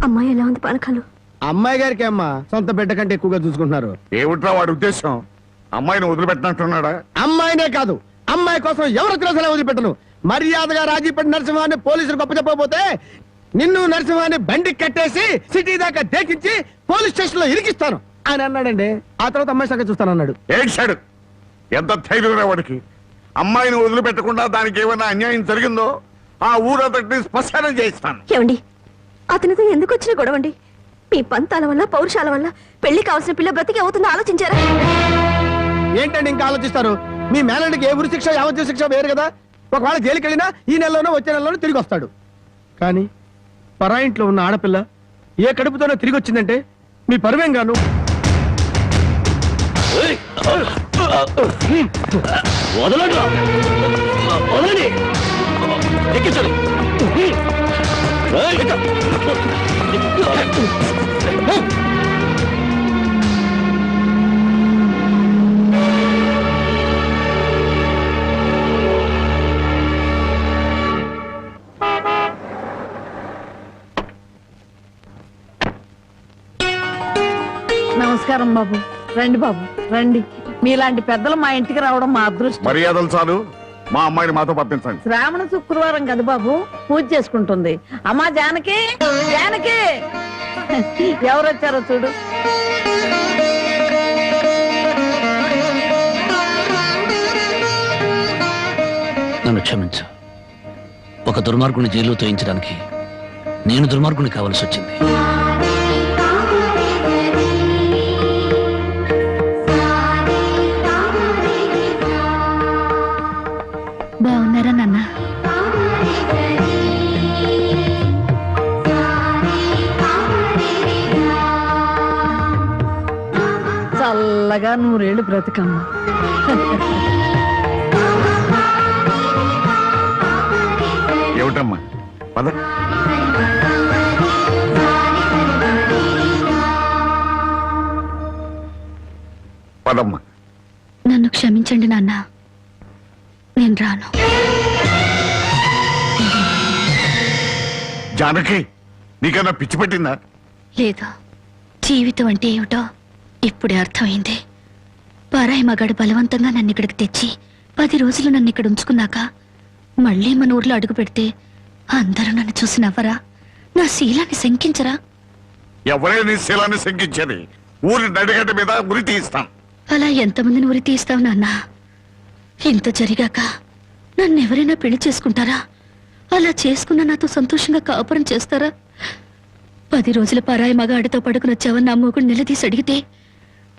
అమ్మాయి ఎలా ఉంది పానకాలు? అమ్మాయి గారికి అమ్మా సొంత బిడ్డ కంటే ఎక్కువగా చూసుకుంటున్నారు. ఏమిట్రా వాడి ఉద్దేశం? అమ్మాయిని వదిలిపెట్టినట్టున్నాడా? అమ్మాయినే కాదు, అమ్మాయి కోసం ఎవరు వచ్చినా వదిలిపెట్టను. మర్యాదగా రాజీపడి నరసింహాన్ని పోలీసులు గొప్ప చెప్పకపోతే నిన్ను నరసింహాన్ని బండికి కట్టేసి సిటీ దాకా దేకించి పోలీస్ స్టేషన్ లో ఇరికిస్తాను అని అన్నాడండి. ఆ తర్వాత అమ్మాయి సంగతి చూస్తానన్నాడు. ఏడ్చాడు. ఎంత ధైర్యం వాడికి! అమ్మాయిని వదిలిపెట్టకుండా దానికి ఏమైనా అన్యాయం జరిగిందో ఆ ఊరంతటిని శ్మశానం చేయిస్తాను. ఏమండి, అతనితో ఎందుకు వచ్చిన గొడవండి? మీ పంతాల వల్ల పౌరుషాల వల్ల పెళ్లి కావాల్సిన పిల్ల బ్రతికి అవుతుందో ఆలోచించారా? ఏంటండి ఇంకా ఆలోచిస్తారు? మీ మేనడికి ఏ ఉరి శిక్ష యావజ్జీవ శిక్ష వేరు కదా. ఒకవేళ జైలుకి వెళ్ళినా ఈ నెలలోనో వచ్చే నెలలోనో తిరిగి వస్తాడు. కానీ పరాయింట్లో ఉన్న ఆడపిల్ల ఏ కడుపుతోనో తిరిగి వచ్చిందంటే మీ పరువేం గాను. నమస్కారం బాబు. రండి బాబు రండి. మీలాంటి పెద్దలు మా ఇంటికి రావడం మా అదృష్టం. మర్యాదలు చాలు, మా అమ్మాయిని మాతో పంపించండి. శ్రావణ శుక్రవారం కదా బాబు, పూజ చేసుకుంటుంది. అమ్మా జానకి, జానకి ఎవరొచ్చారో చూడు. నన్ను క్షమించు. ఒక దుర్మార్గుని జైలు తోయించడానికి నేను దుర్మార్గుని కావాల్సి వచ్చింది. బాగున్నారా నాన్న? చల్లగా నూరేళ్ళు బ్రతికమ్మ. ఏమిటమ్మా? పద. పదమ్మా. నన్ను క్షమించండి నాన్న, నేను రాను. జానకి, నీకన్నా పిచ్చి పెట్టిందా? లేదు, జీవితం అంటే ఏమిటో ఇప్పుడే అర్థమైంది. పరాయి మగాడు బలవంతంగా నన్ను ఇక్కడికి తెచ్చి 10 రోజులు నన్ను ఇక్కడ ఉంచుకున్నాక మళ్ళీ మన ఊర్లో అడుగు పెడితే అందరూ నన్ను చూసి నవ్వరా? నా శీలాన్ని శంకించరా? ఎవరే నీ శీలాన్ని శంకించేది? ఊరి నడిగడ్డ మీద ఉరి తీస్తాం. అలా ఎంతమందిని ఉరి తీస్తావు నాన్న? ఇంత జరిగాక నన్ను ఎవరైనా పెళ్లి చేసుకుంటారా? అలా చేసుకున్న నాతో సంతోషంగా కాపురం చేస్తారా? 10 రోజుల పరాయి మగాడితో పడుకుని వచ్చావని నా మొగుడు నిలదీసి అడిగితే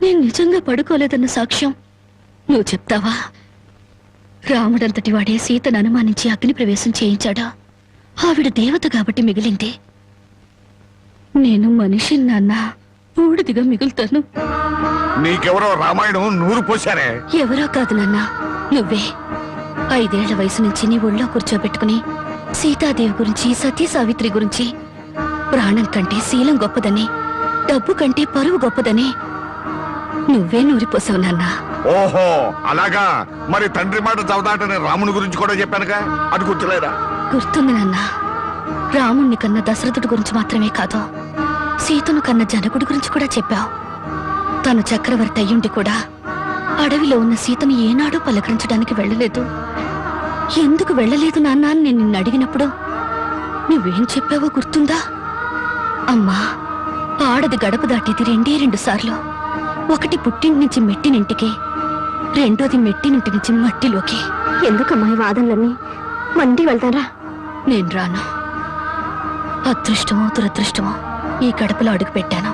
నేను నిజంగా పడుకోలేదన్న సాక్ష్యం నువ్వు చెప్తావా? రాముడంతటి వాడే సీతను అనుమానించి అగ్ని ప్రవేశం చేయించాడా? ఆవిడ దేవత కాబట్టి మిగిలింది. నేను మనిషి నాన్న, బూడిదిగా మిగులుతాను. నీకెవరో రామాయణం నూరు పోశారే. ఎవరో కాదు నాన్న, నువ్వే. 5 ఏళ్ల వయసు నుంచి నీ ఒళ్ళో కూర్చోబెట్టుకుని సీతాదేవి గురించి, సతీ సావిత్రి గురించి, ప్రాణం కంటే శీలం గొప్పదని, డబ్బు కంటే పరువు గొప్పదని నువ్వే నూరిపోసావు నాన్న. ఓహో అలాగా. మరి తండ్రి మాట చవదాటని రాముని గురించి కూడా చెప్పానుగా, అది గుర్తులేదా? గుర్తుంది నాన్న. రాముణ్ణి కన్న దశరథుడి గురించి మాత్రమే కాదు, సీతను కన్న జనకుడి గురించి కూడా చెప్పావు. తను చక్రవర్తి అయ్యుండి కూడా అడవిలో ఉన్న సీతను ఏనాడూ పలకరించడానికి వెళ్ళలేదు. ఎందుకు వెళ్ళలేదు నాన్న అని నేను నిన్ను అడిగినప్పుడు నువ్వేం చెప్పావో గుర్తుందా? అమ్మా, ఆడది గడప దాటేది 2 సార్లు. ఒకటి పుట్టింటి నుంచి మెట్టినింటికి, రెండోది మెట్టినింటి నుంచి మట్టిలోకి. ఎందుకమ్మా ఈ వాదనలన్నీ? మండి వెళ్తారా? నేను రాను. అదృష్టమో దురదృష్టమో ఈ గడపలో అడుగు పెట్టాను.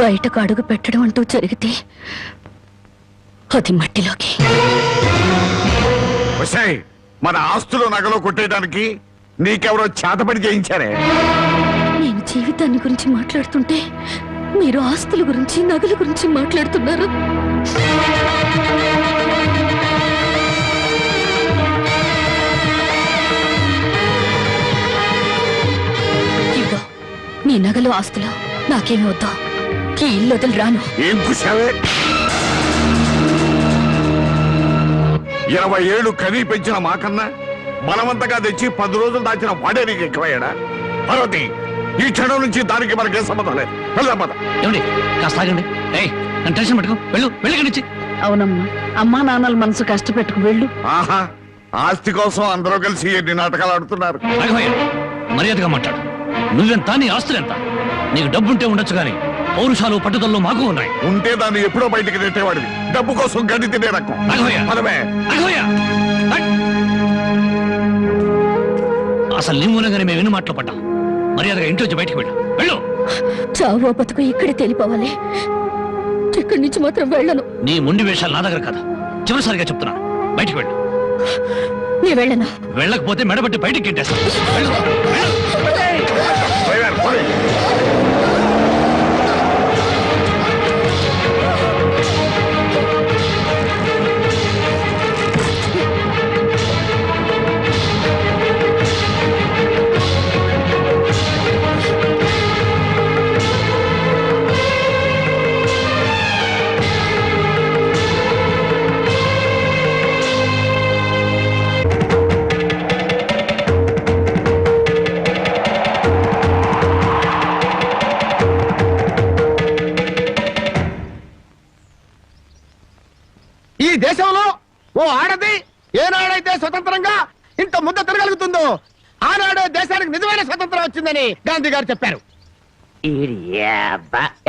బయటకు అడుగు పెట్టడం అంటూ జరిగితే అది మట్టిలోకి. మన ఆస్తులు నగలో కొట్టేయడానికి నీకెవరో చేతపడి చేయించారే? నేను జీవితాన్ని గురించి మాట్లాడుతుంటే మీరు ఆస్తుల గురించి, నగల గురించి మాట్లాడుతున్నారు. ఇదిగో నీ నగలు, ఆస్తులు నాకేమి వద్దా. ఈ ఇల్లు వదిలి రాను. ఏం కూసావే? 20 ఏళ్ళు కనీ పెంచిన మాకన్నా బలవంతంగా తెచ్చి 10 రోజులు దాచిన వాడే నీకు ఎక్కువయ్యాడా? పార్వతి, ఈ క్షణం నుంచి దానికి మనకే సంబంధం లేదు. వెళ్దాం పద. ఏమండి కాస్త ఆగండి. ఏయ్ నన్ను టెన్షన్ పెట్టుకో. వెళ్ళి నుంచి. అవునమ్మా, అమ్మా నాన్నల మనసు కష్టపెట్టుకు వెళ్ళు. ఆహా, ఆస్తి కోసం అందరూ కలిసి ఎన్ని నాటకాలు ఆడుతున్నారు. రాఘవయ్య మర్యాదగా మాట్లాడు. నువ్వెంత, నీ ఆస్తులెంత? నీకు డబ్బుంటే ఉండొచ్చు కానీ పౌరుషాలు పట్టుదలలో మాకు ఉన్నాయి. ఉంటే దాన్ని ఎప్పుడో బయటికి నెట్టేవాడివి. డబ్బు కోసం గడ్డి తినే రకం. రాఘవయ్య, పదవే. రాఘవయ్య, హట్! అసలు నీ మూలంగానే మేము ఎన్ని మాటలు పడ్డాం. మర్యాదగా ఇంటి వచ్చి బయటికి వెళ్ళు. చావో బతుకు ఇక్కడే తెలిపోవాలి. ఇక్కడి నుంచి మాత్రం వెళ్ళను. నీ మొండి వేషాలు నా దగ్గర కదా. చివరిసారిగా చెప్తున్నాను, బయటికి వెళ్ళు. నీ వెళ్ళను. వెళ్ళకపోతే మెడబట్టి బయటికి గెంటేస్తాను. డ్రైవర్, పోనీ. ఈ దేశంలో ఓ ఆడది ఏనాడైతే స్వతంత్రంగా ఇంత ముద్ద తిరగలుగుతుందో ఆనాడే దేశానికి నిజమైన స్వతంత్రం వచ్చిందని గాంధీ గారు చెప్పారు.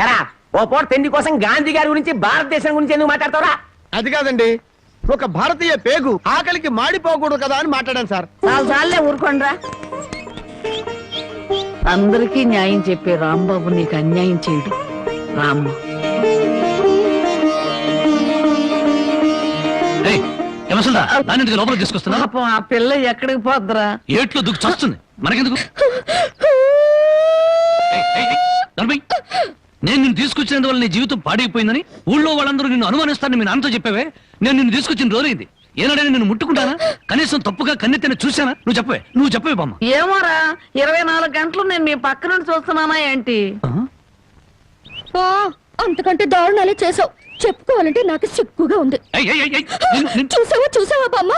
ఎరా ఓ పూట తిండి కోసం గాంధీ గారి గురించి భారతదేశం గురించి ఎందుకు మాట్లాడతావురా? అది కాదండి, ఒక భారతీయ పేగు ఆకలికి మాడిపోకూడదు కదా అని మాట్లాడాను సార్. చాలే ఊరుకోండ్రా. అందరికీ న్యాయం చెప్పే రాంబాబు నీకు అన్యాయం చేయడు. రామ్మ, దాన్ని లోపలికి తీసుకొస్తున్నా. పాపం ఆ పిల్ల ఎక్కడికి పోద్దురా? ఏట్లో దుక్కు చస్తుంది, మనకెందుకు? నేను నిన్ను తీసుకొచ్చినందువల్ల నీ జీవితం పాడైపోయిందని ఊళ్ళో వాళ్ళందరూ నిన్ను అనుమానిస్తారని మీ నాన్నతో చెప్పావే. నేను నిన్ను తీసుకొచ్చిన రోజైంది. ఏనాడైనా నిన్ను ముట్టుకుంటానా? కనీసం తప్పుగా కన్నెత్తిన చూసానా? నువ్వు చెప్పవే బామ్మ. ఏమోరా, 24 గంటలు నేను మీ పక్క నుండి చూస్తున్నానా ఏంటి? అంతకంటే దారుణాలే చేసావు. చెప్పుకోవాలంటే నాకు సిగ్గుగా ఉంది. చూసావా బామ్మ,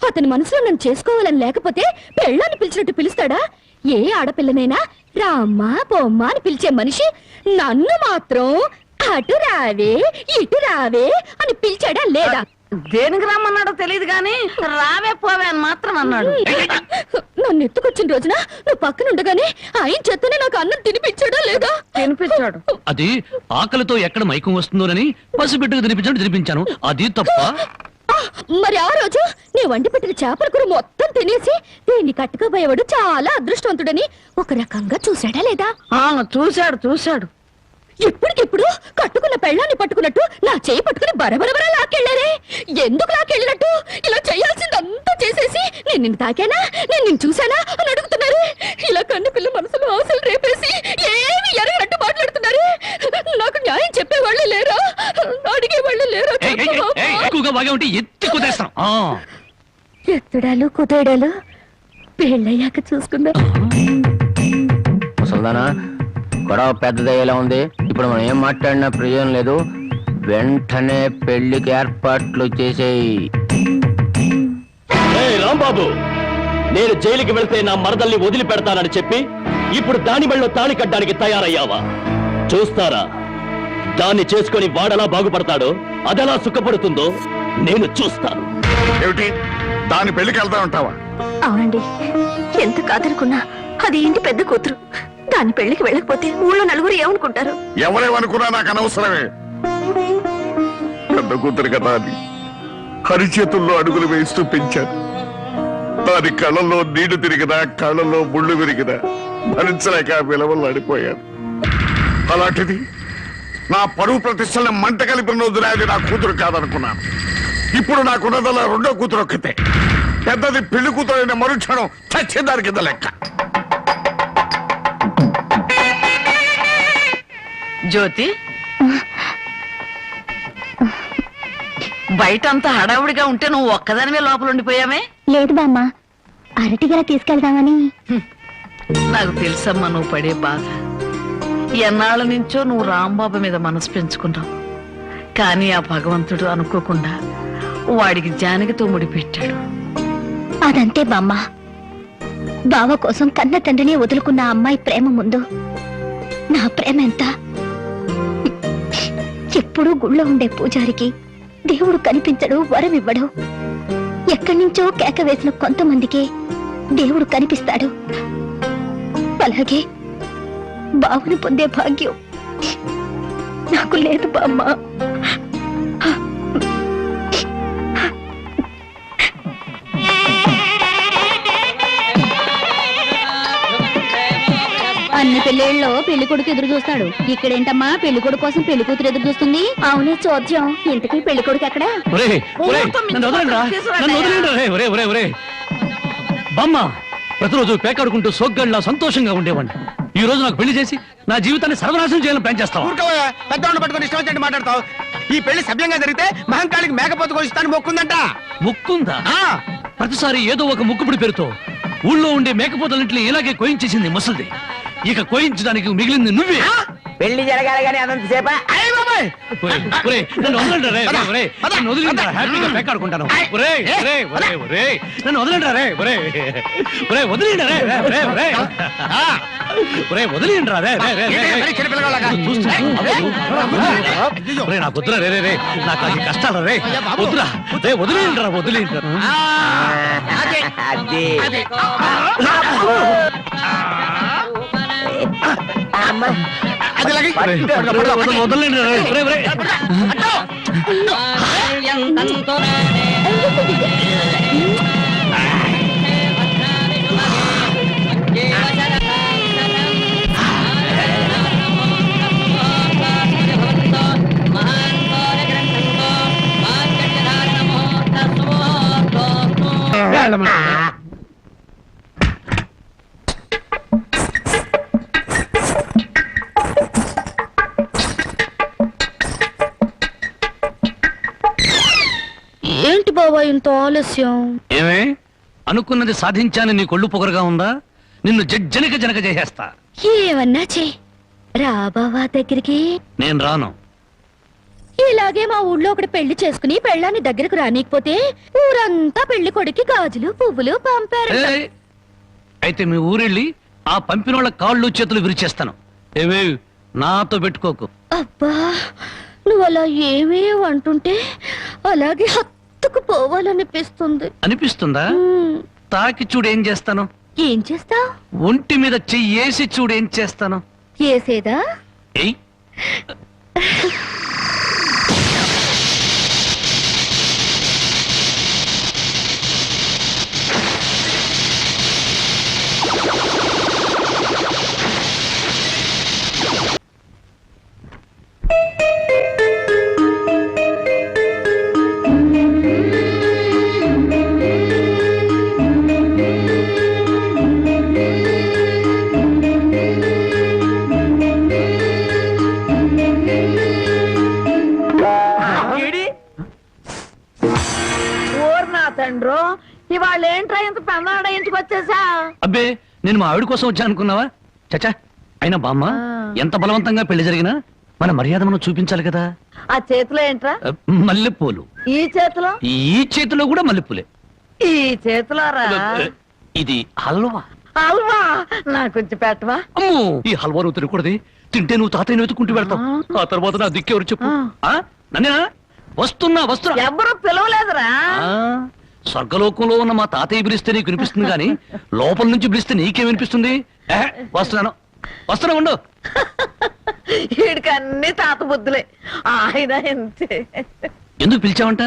అతని మనసులో నన్ను చేసుకోవాలని లేకపోతే పెళ్ళాన్ని పిలిచినట్టు పిలుస్తాడా? ఏ ఆడపిల్లనైనా రామ్మా బొమ్మ అని పిలిచే మనిషి నన్ను మాత్రం అటు రావే ఇటు రావే అని పిలిచాడా లేదా? దేనికి రమ్మన్నాడో తెలియదు గాని రావే పోవే అని మాత్రం అన్నాడు. నన్ను ఎత్తుకొచ్చిన రోజున నువ్వు పక్కన ఉండగానే ఆయన చేతనే నాకు అన్నం తినిపించాడా లేదా? తినిపించాడు. అది ఆకలితో ఎక్కడ మైకం వస్తుందోనని పసిబిడ్డకు తినిపించాను. అది తప్ప? మరి ఆ రోజు నీ వండి పెట్టిన చేపల కూర మొత్తం తినేసి దీన్ని కట్టుకోబోయేవాడు చాలా అదృష్టవంతుడని ఒక రకంగా చూశాడా లేదా? చూశాడు. ఇప్పటికిప్పుడు కట్టుకున్న పెళ్ళాన్ని పట్టుకున్నట్టు నా చేయి పట్టుకుని బరబరబరా లాక్కెళ్ళారే. ఎందుకు లాక్కెళ్ళినట్టు? ఇలా చేయాల్సిందంతా చేసేసి నేను నిన్ను తాకానా, నేను నిన్ను చూశానా అని అడుగుతున్నారు. ఇలా కన్ను పిల్ల మనసులో ఆశలు రేపేసి ఏమి ఎరగనట్టు మాట్లాడుతున్నారు. నాకు న్యాయం చెప్పేవాళ్ళే లేరా? అడిగేవాళ్ళే లేరా? ఎక్కువగా బాగా ఉంటే ఎత్తి కుదేస్తాం. ఎత్తడాలు కుదేడాలు పెళ్ళయ్యాక చూసుకుందా. ముసల్దానా, గొడవ పెద్దదయ్యేలా ఉంది. ఇప్పుడు మనం ఏం మాట్లాడినా ప్రయోజనం లేదు. వెంటనే పెళ్లికి ఏర్పాట్లు చేసేయి. రాంబాబు, నేను జైలుకి వెళ్తే నా మరదల్ని వదిలిపెడతానని చెప్పి ఇప్పుడు దాని బళ్ళో తాళి కట్టడానికి తయారయ్యావా? చూస్తారా, దాన్ని చేసుకుని వాడలా బాగుపడతాడో, అదెలా సుఖపడుతుందో నేను చూస్తాను. ఏమిటి దాని పెళ్లికి వెళ్తా ఉంటావా? అవునండి, ఎంత కాదనుకున్నా అది ఇంటి పెద్ద కూతురు. దాని పెళ్లికి వెళ్ళకపోతే ఊళ్ళో నలుగురు ఏమనుకుంటారు? ఎవరేమనుకున్నా నాకు అనవసరమే. పెద్ద కూతురు కదా అని హరిచేతుల్లో అడుగులు వేస్తూ పెంచాను. దాని కళ్ళల్లో నీళ్లు తిరిగినా కళ్ళల్లో ముళ్ళు విరిగినా భరించలేక విలవలు అడిపోయాను. అలాంటిది నా పరువు ప్రతిష్టలను మంట కలిపిన రోజున అది నా కూతురు కాదనుకున్నాను. ఇప్పుడు నాకున్నదల్లా రెండో కూతురు ఒక్కతే. పెద్దది పెళ్లి కూతురు అయిన మరుక్షణం చచ్చేదాని కింద లెక్క. జ్యోతి, బయటంతా హడావుడిగా ఉంటే నువ్వు ఒక్కదానివే లోపల ఉండిపోయామే? లేదు బామ్మ, అరటిగల తీసుకెళ్దామని. నాకు తెలుసమ్మా నువ్వు పడే బాధ. ఎన్నాళ్ళ నుంచో నువ్వు రాంబాబు మీద మనసు పెంచుకున్నావు. కానీ ఆ భగవంతుడు అనుకోకుండా వాడికి జానకితో ముడిపెట్టాడు. అదంతే బామ్మ, బావ కోసం కన్న తండ్రిని వదులుకున్న ఆ అమ్మాయి ప్రేమ ముందు నా ప్రేమ ఎంత? ఎప్పుడూ గుళ్ళో ఉండే పూజారికి దేవుడు కనిపించడు, వరం ఇవ్వడు. ఎక్కడి నుంచో కేక వేసిన కొంతమందికే దేవుడు కనిపిస్తాడు. అలాగే బావను పొందే భాగ్యం నాకు లేదు బామ్మ. అన్ని పెళ్ళిళ్ళలో పెళ్లి కొడుకు ఎదురు చూస్తాడు. ఇక్కడేంటమ్మా పెళ్లి కొడుకు కోసం పెళ్లి కూతురు ఎదురు చూస్తుంది? అవునే చోద్యం. ఇంతకీ పెళ్లి కొడుకు ఎక్కడ? బామ్మ, ప్రతిరోజు పేకాడుకుంటూ సోగ్గాడిలా సంతోషంగా ఉండేవాడిని. ఈ రోజు నాకు పెళ్లి చేసి నా జీవితాన్ని సర్వనాశనం చేయాలని ప్లాన్ చేస్తావా? ఊరుకోవయ్యా, పెద్దవాళ్ళు పట్టుకొని ఇష్టం వచ్చినట్టు మాట్లాడతావు. ఈ పెళ్లి సభ్యంగా జరిగితే మహంకాళికి మేకపోతు కోసిస్తాను మొక్కుందంట. ముక్కుందా? ఆ, ప్రతిసారి ఏదో ఒక ముక్కుపుడి పేరుతో ఊళ్ళో ఉండే మేకపోతలన్నింటినీ ఇలాగే కోయించేసింది ముసలిది. ఇక కోయించడానికి మిగిలింది నువ్వే. పెళ్లి జరగాలి కానీ అదంతసేపా? అయ్య బాబాయ్. ఒరేయ్, ఒరేయ్, నన్ను వదలండి రే, ఒరేయ్, నన్ను వదిలేండి రా, హ్యాపీగా పేకాడుకుంటాను. ఒరేయ్, ఒరేయ్, ఒరేయ్, ఒరేయ్, నన్ను వదలండి రే, ఒరేయ్, ఒరేయ్, వదిలేండి రే, ఒరేయ్, ఒరేయ్, ఒరేయ్, వదిలేండి రా, రే, రే, రే, రే, ఏంటి, చిన్న పిల్లగాళ్ళగా? ఒరేయ్, నాకు వద్దురా రే, రే, రే, నాకు అది కష్టాలు రే, వద్దురా రే, వదిలేండి రా, వదిలేండి రా. అదే, అది అదే. అది లాగి. వదలండి రా, ఒరేయ్, ఒరేయ్. ఏంటి బాబా ఇంత ఆలస్యం? ఏమే, అనుకున్నది సాధించాలని నీ కొళ్ళు పొగరుగా ఉందా? నిన్ను జనక జనక చేసేస్తా. ఏమన్నా చే రా బావా దగ్గరికి. నేను రాను. ఇలాగే మా ఊళ్ళో ఒకటి పెళ్లి చేసుకుని పెళ్ళాన్ని దగ్గరకు రానికపోతే ఊరంతా పెళ్లి కొడుకి గాజులు పువ్వులు పంపారు. ఏయ్, అయితే మీ ఊరెళ్ళి ఆ పంపినోళ్ళ కాళ్ళు చేతులు విరిచేస్తాను. ఏవే, నాతో పెట్టుకోకు. అబ్బా, నువ్వు అలా ఏమీ అంటుంటే అలాగే హత్తుకు పోవాలనిపిస్తుంది. అనిపిస్తుందా? తాకి చూడు ఏం చేస్తాను. ఏం చేస్తావ్? ఒంటి మీద చెయ్యేసి చూడు ఏం చేస్తాను. ఏసేదా? ఏయ్, తండ్రో, ఇవాళ ఏంట్రా ఇంత పెన్నాడ ఇంటికి వచ్చేసా? అబ్బే, నేను మా ఆవిడ కోసం వచ్చా అనుకున్నావా? చచ్చా, అయినా బామ్మ, ఎంత బలవంతంగా పెళ్లి జరిగినా మన మర్యాద మనం చూపించాలి కదా. ఆ చేతిలో ఏంట్రా? మల్లెపూలు. ఈ చేతిలో? ఈ చేతిలో కూడా మల్లెపూలే. ఈ చేతిలో రా. ఇది హల్వా. హల్వా నాకు కొంచెం పెట్టవా? అమ్మో, ఈ హల్వా నువ్వు తినకూడదు. తింటే నువ్వు తాతయ్యను వెతుక్కుంటూ వెళ్తావు. ఆ తర్వాత నా దిక్కెవరు చెప్పు. నన్నేనా? వస్తున్నా వస్తున్నా. ఎవరు పిలవలేదురా. స్వర్గలోకంలో ఉన్న మా తాతయ్య పిలిస్తే నీకు వినిపిస్తుంది కానీ లోపల నుంచి పిలిస్తే నీకేం వినిపిస్తుంది? వస్తున్నాను, వస్తున్నా, ఉండు. వీడికి అన్ని తాత బుద్ధులే. ఆయన అంతే. ఎందుకు పిలిచావంట?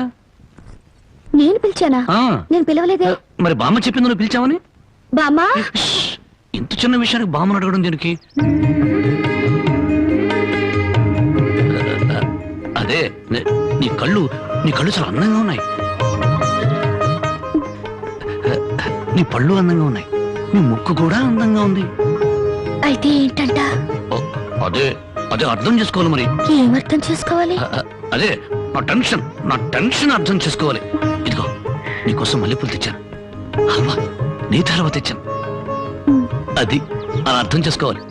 నేను పిలిచానా? నేను పిలవలేదే. మరి బామ్మ చెప్పింది నువ్వు పిలిచావని. బామ్మా, ఇంత చిన్న విషయానికి బామ్మను అడగడం దీనికి? అదే, నీ కళ్ళు చాలా అందంగా ఉన్నాయి. నీ పళ్ళు అందంగా ఉన్నాయి. నీ ముక్కు కూడా అందంగా ఉంది. అయితే ఏంటంట? అదే అదే అర్థం చేసుకోవాలి. మరి ఏమర్థం చేసుకోవాలి? అదే నా టెన్షన్ అర్థం చేసుకోవాలి. ఇదిగో నీకోసం మల్లెపూలు తెచ్చాను, హల్వా నీ హల్వా తెచ్చాను. అది అలా అర్థం చేసుకోవాలి.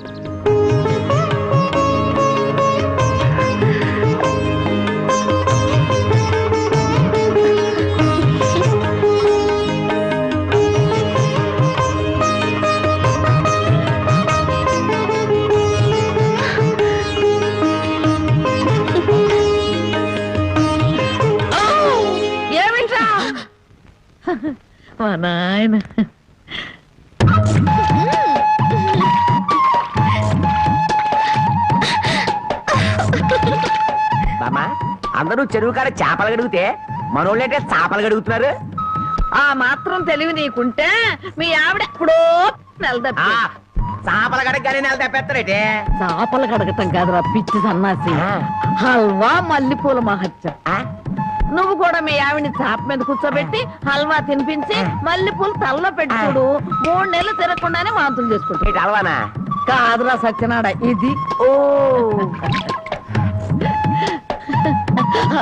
మా నాయన బామా అందరూ చెరువు కాడ చేపలు గడిగితే మనోళ్ళంటే చేపలు గడుగుతున్నారు. ఆ మాత్రం తెలివి నీకుంటే మీ ఆవిడ ఎప్పుడో నెలదప్పి చేపలు గడగగానే నెల తప్పేస్తారేటే. చేపలు కడగటం కాదురా పిచ్చి సన్నాసి, హల్వా మల్లెపూల మహత్యం. నువ్వు కూడా మీ ఆవిడ్ని చాప మీద కూర్చోబెట్టి హల్వా తినిపించి మల్లెపూలు తలలో పెట్టి చూడు, 3 నెలలు తిరగకుండానే వాంతులు చేసుకుంటాడు. అలవానా కాదురా సత్యనాడ, ఇది ఓ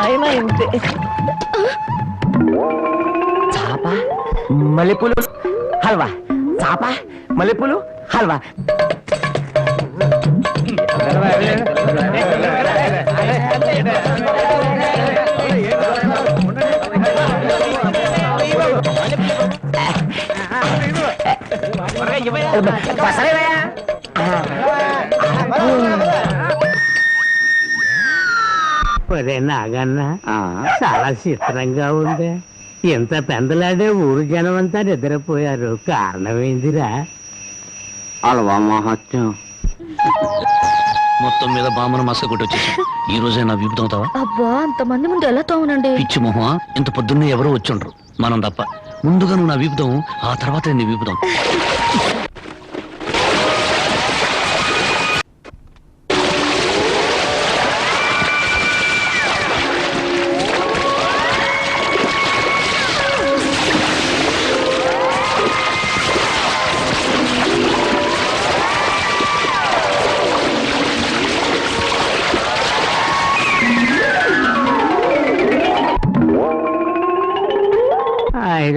ఆయన ఇంతే. చాప మల్లెపూలు హల్వా, చాప మల్లెపూలు హల్వా. ఒరే నాగన్న, చాలా చిత్రంగా ఉంది. ఎంత పెందలాడే ఊరు జనం అంతా నిద్రపోయారు. కారణమైందిరా హల్వా మహత్యం. మొత్తం మీద బామ్మను మస్క కొట్టి వచ్చేసాం. ఈ రోజే నా వీపు తోముతావా? అబ్బా అంతమంది ముందు ఎలా తోమనండి? పిచ్చి మొహమా, ఇంత పొద్దున్నే ఎవరో వచ్చుండ్రు, మనం తప్ప. ముందుగా నువ్వు నా వీపుతావు, ఆ తర్వాత నీ వీపుతావు.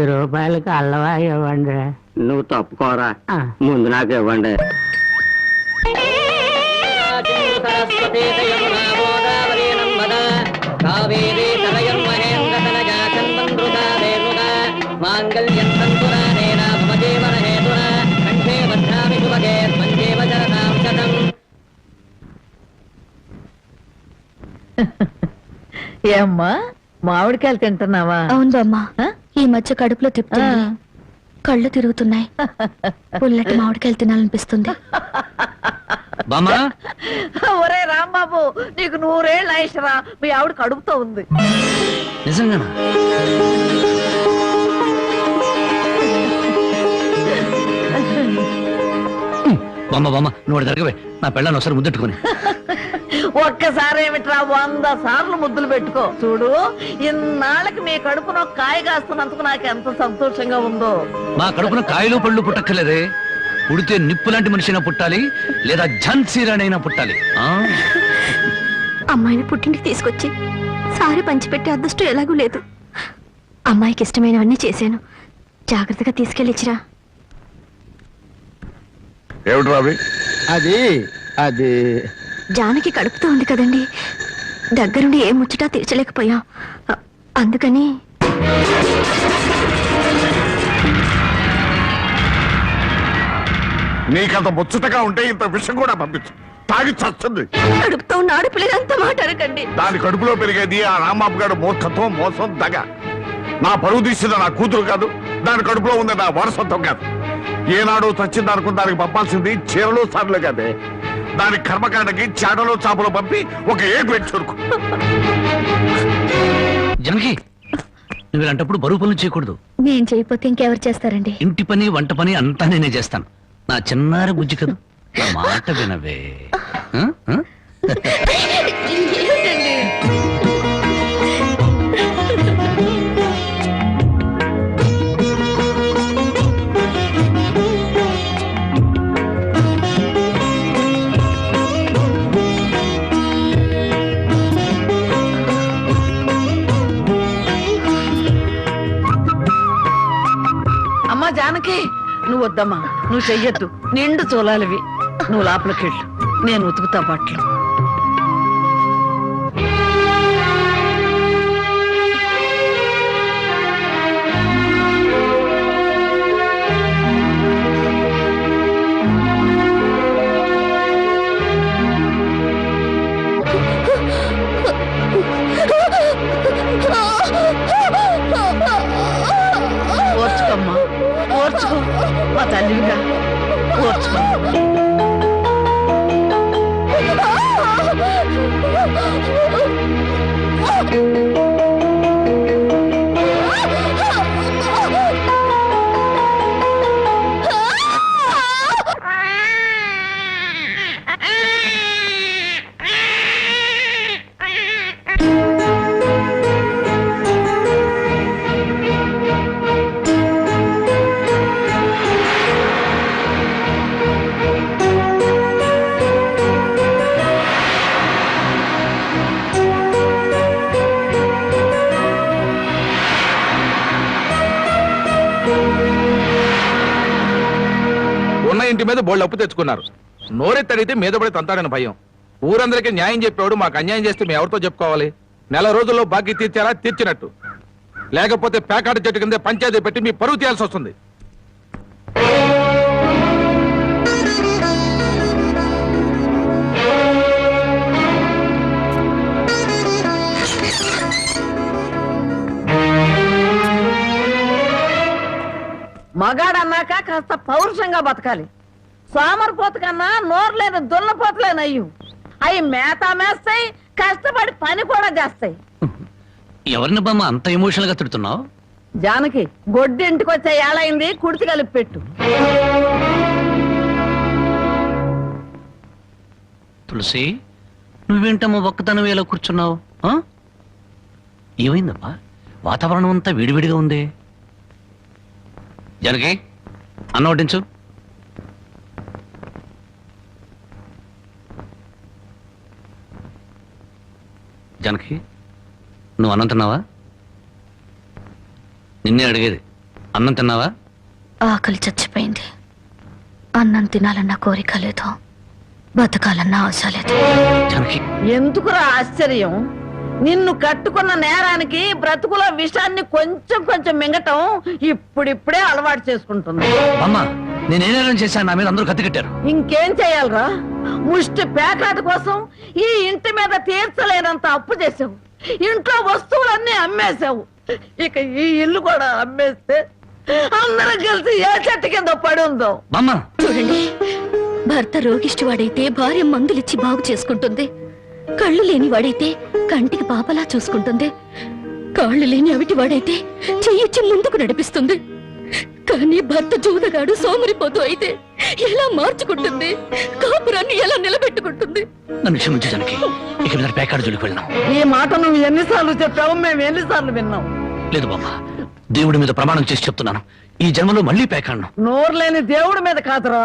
రూపాయలకి అల్లవా ఇవ్వండి. నువ్వు తప్పుకోరా, ముందు నాకు ఇవ్వండి. ఏమ్మా మామిడికాయలు తింటున్నావా? అవును బామ్మ, ఈ మధ్య కడుపులో తిప్పుతుంది, కళ్ళు తిరుగుతున్నాయి, పుల్లటి మామిడికాయలు తినాలనిపిస్తుంది. ఒరే రాంబాబు, నీకు 100 ఏళ్ళు ఆయుషరా, మీ ఆవిడ కడుపుతో ఉంది. నిజంగానా? బామ్మ బామ్మ, నువ్వు జరగవే, నా పెళ్ళాన్ని ఒకసారి ముద్దెట్టుకుని. ఒక్కసారి ఏమిట్రా 100 సార్లు ముద్దులు పెట్టుకో. చూడు, ఇన్నాళ్ళకి మీ కడుపున ఒక కాయ కాస్తున్నందుకు నాకు ఎంత సంతోషంగా ఉందో. మా కడుపున కాయలు పళ్ళు పుట్టక్కర్లేదే, పుడితే నిప్పు లాంటి మనిషినా పుట్టాలి, లేదా ఝాన్సీ రాణైనా పుట్టాలి. అమ్మాయిని పుట్టింటికి తీసుకొచ్చి సారి పంచిపెట్టే అదృష్టం ఎలాగూ లేదు. అమ్మాయికి ఇష్టమైనవన్నీ చేశాను, జాగ్రత్తగా తీసుకెళ్ళిచ్చిరా. ఏమిటి రావి? అది అది జానకి కడుపుతో ఉంది కదండి, దగ్గరుండి ఏ ముచ్చటా తీర్చలేకపోయాం, అందుకని. నీకంత ముచ్చటగా ఉంటే ఇంత విషయం కూడా పంపించు, తాగి చస్తుంది. కడుపుతో ఉన్న ఆడపిల్లలంతా మాట అనకండి. దాని కడుపులో పెరిగేది ఆ రాంబాబు గారు మూర్ఖత్వం, మోసం, దగ. నా పరువు తీసింది నా కూతురు కాదు, దాని కడుపులో ఉంది నా వారసత్వం కాదు. ఏనాడు చచ్చింది అనుకుని దానికి పంపాల్సింది చీరలు సార్లు కాదే. దాని కర్మకాండకి చాటలో చాపలు పంపి ఒక ఏటు పెట్టి చురుకు. జనకి, నువ్వు ఇలాంటప్పుడు బరువు పనులు చేయకూడదు. నేను చేయకపోతే ఇంకెవరు చేస్తారండి? ఇంటి పని వంట పని అంతా నేనే చేస్తాను. నా చిన్నారి బుజ్జి కదా, నా మాట వినవే. అమ్మా జానకి, నువ్వు వద్దమ్మా, నువ్వు చెయ్యొద్దు, నిండు చూలాలివి. నువ్వు లోపలికెళ్ళు, నేను ఉతుకుతా బట్టలు. ఓర్చుకోమ్మా. మా తల్లిగా ఓర్చుకో. ఉన్న ఇంటి మీద బోళ్ళు అప్పు తెచ్చుకున్నారు. నోరెత్తడితే మీద పడి తంతాడని భయం. ఊరందరికీ న్యాయం చెప్పేవాడు మాకు అన్యాయం చేస్తే మేము ఎవరితో చెప్పుకోవాలి? నెల రోజుల్లో బాకీ తీర్చారా? తీర్చినట్టు. లేకపోతే పేకాట చెట్టు కింద పంచాయతీ పెట్టి మీ పరువు తీయాల్సి వస్తుంది. మగాడన్నాక కాస్త పౌరుషంగా బతకాలి. సోమరిపోతు కన్నా నోరులేని దున్నపోతులేనయ్యు. అవి మేత మేస్తాయి, కష్టపడి పని కూడా చేస్తాయి. ఎవరిని బామ్మ అంత ఎమోషనల్ గా తిడుతున్నావు? జానకి గొడ్డు ఇంటికి వచ్చే ఏళైంది, కుడితి కలిపి పెట్టు. తులసి, నువ్వేంటమ్మా ఒక్కతనం ఎలా కూర్చున్నావు? ఏమైందమ్మా? వాతావరణం అంతా వేడివేడిగా ఉంది. జనకి, అన్నం వడ్డించు. జనకి, నువ్వు అన్నం తిన్నావా? నిన్నే అడిగేది. అన్నం తిన్నావా? ఆకలి చచ్చిపోయింది. అన్నం తినాలన్న కోరిక లేదు, బతకాలన్న ఆశ లేదు. జనకి, ఎందుకురా ఆశ్చర్యం? నిన్ను కట్టుకున్న నేరానికి బ్రతుకుల విషాన్ని కొంచెం కొంచెం మింగటం ఇప్పుడిప్పుడే అలవాటు చేసుకుంటుంది. అమ్మా, నేనేం చేశాను? నా మీద అందరూ కత్తి కట్టారు. ఇంకేం చెయ్యాలరా? ముష్టి పేకాట కోసం ఈ ఇంటి మీద తీర్చలేనంత అప్పు చేసావు. ఇంట్లో వస్తువులన్నీ అమ్మేశావు. ఇక ఈ ఇల్లు కూడా అమ్మేస్తే అందరం కలిసి ఏ చెట్టు కింద పడి ఉందో. చూడండి, భర్త రోగిష్టి వాడైతే భార్య మందులిచ్చి బాగు చేసుకుంటుంది. కళ్ళు లేని వాడైతే కంటికి పాపలా చూసుకుంటుంది. కాళ్ళు లేని అవిటి వాడైతే చెయ్యిచ్చి ముందుకు నడిపిస్తుంది. కానీ భర్త జూదగాడు సోమరిపోతూ అయితే ఎలా మార్చుకుంటుంది? కాపురాన్ని ఎలా నిలబెట్టుకుంటుంది? నన్ను క్షమించు జనకి, ఇక మీద పేకాడు జోలికి వెళ్ళాం. ఈ మాట నువ్వు ఎన్నిసార్లు చెప్పావు, మేము ఎన్నిసార్లు విన్నాం. లేదు బామ్మ, దేవుడి మీద ప్రమాణం చేసి చెప్తున్నాను, ఈ జన్మలో మళ్ళీ పేకాడను. నోరు లేని దేవుడి మీద కాదురా,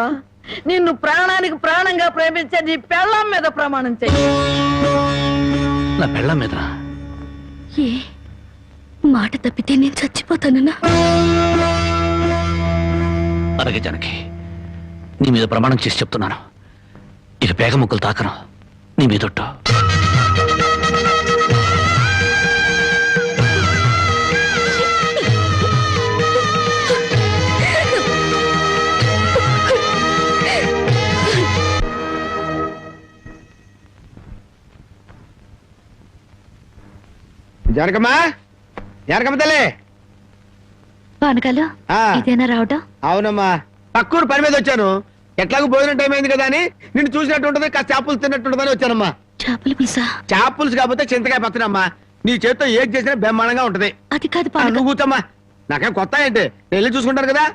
నిన్ను ప్రాణానికి ప్రాణంగా ప్రేమించే నీ పెళ్ళాం మీద ప్రమాణం చెయ్యి. నా పెళ్ళాం మీద? ఏ మాట తప్పితే నేను చచ్చిపోతానన్నా? అలాగే జనకి, నీ మీద ప్రమాణం చేసి చెప్తున్నాను, ఇక పేగ ముక్కలు తాకను నీ మీదొట్టు. జనకమ్మా, జనకమ్మ తల్లి. పానకాలు ఇదేనా రావటం? అవునమ్మా, పక్కూరు పని మీద వచ్చాను. ఎట్లాగో భోజనం టైం అయింది కదా అని నిన్ను చూసినట్టు ఉంటది, కాస్త చేపలు తిన్నట్టుంటదని వచ్చానమ్మా. చేపల పులుసా? చేపలుసు కాకపోతే చింతకాయ పచ్చనమ్మా. నీ చేత్తో ఏది చేసినా బ్రహ్మాండంగా ఉంటది. అది కాదు నువ్వు కూర్చోమ్మా, నాకేం కొత్త ఏంటి, నేను వెళ్ళి చూసుకుంటాను కదా.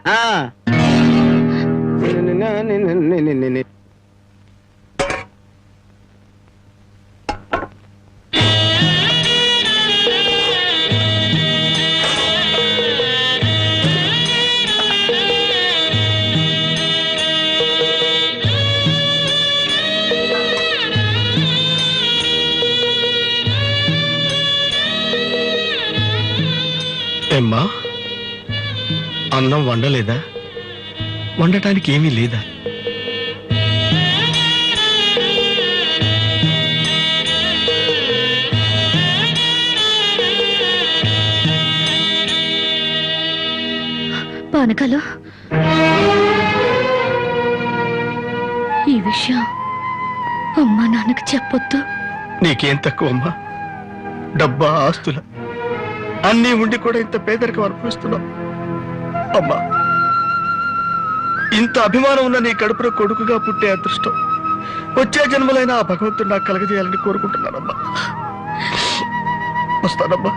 ఏమ్మా, అన్నం వండలేదా? వండటానికి ఏమీ లేదా? పానకాలు, ఈ విషయం అమ్మా నాన్నకు చెప్పొద్దు. నీకేం తక్కువ అమ్మా? డబ్బా, ఆస్తుల అన్నీ ఉండి కూడా ఇంత పేదరికం అనుభవిస్తున్నావు అమ్మా. ఇంత అభిమానం ఉన్న నీ కడుపులో కొడుకుగా పుట్టే అదృష్టం వచ్చే జన్మలైనా ఆ భగవంతుడు నాకు కలగజేయాలని కోరుకుంటున్నానమ్మా. వస్తానమ్మా.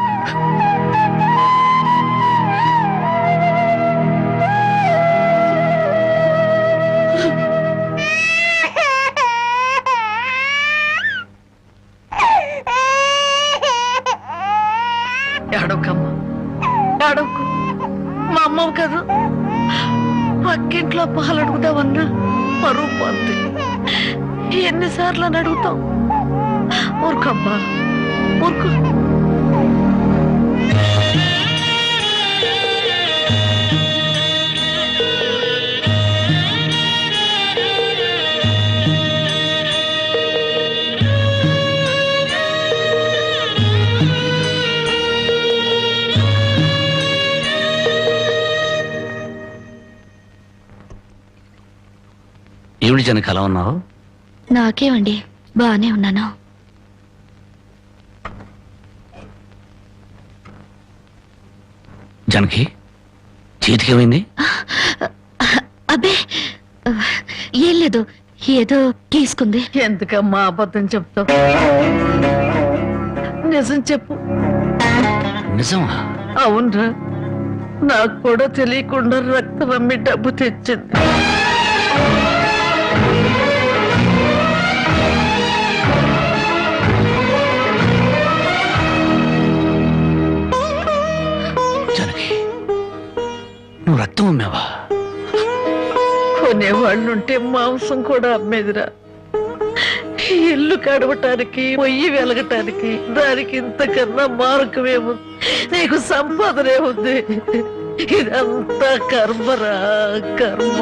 ఏడవకమ్మా, ఏడవకు. మా అమ్మవు కదా, పక్కింట్లో పాలు అడుగుతావన్నా పరువు పోతే ఎన్నిసార్లు అని అడుగుతావు. ఊరుకమ్మా, ఊరుకు. ఏమిటి జనకి అలా ఉన్నావు? నాకేమండి, బానే ఉన్నాను. జనకి చేతికి ఏమైంది? అబ్బే ఏం లేదు, ఏదో గీసుకుంది. ఎందుకమ్మా అబద్ధం చెప్తావు? నిజం చెప్పు. నిజమా? అవునరా, నాకు కూడా తెలియకుండా రక్తం అమ్మి డబ్బు తెచ్చింది. జనకి నువ్వు రక్తం అమ్మావా? కొనేవాళ్ళుంటే మాంసం కూడా అమ్మేదిరా. ఇల్లు కడవటానికి, పొయ్యి వెలగటానికి దానికి ఇంతకన్నా మార్గమేముంది? నీకు సంపాదనే ఉంది. ఇదంతా కర్మరా, కర్మ.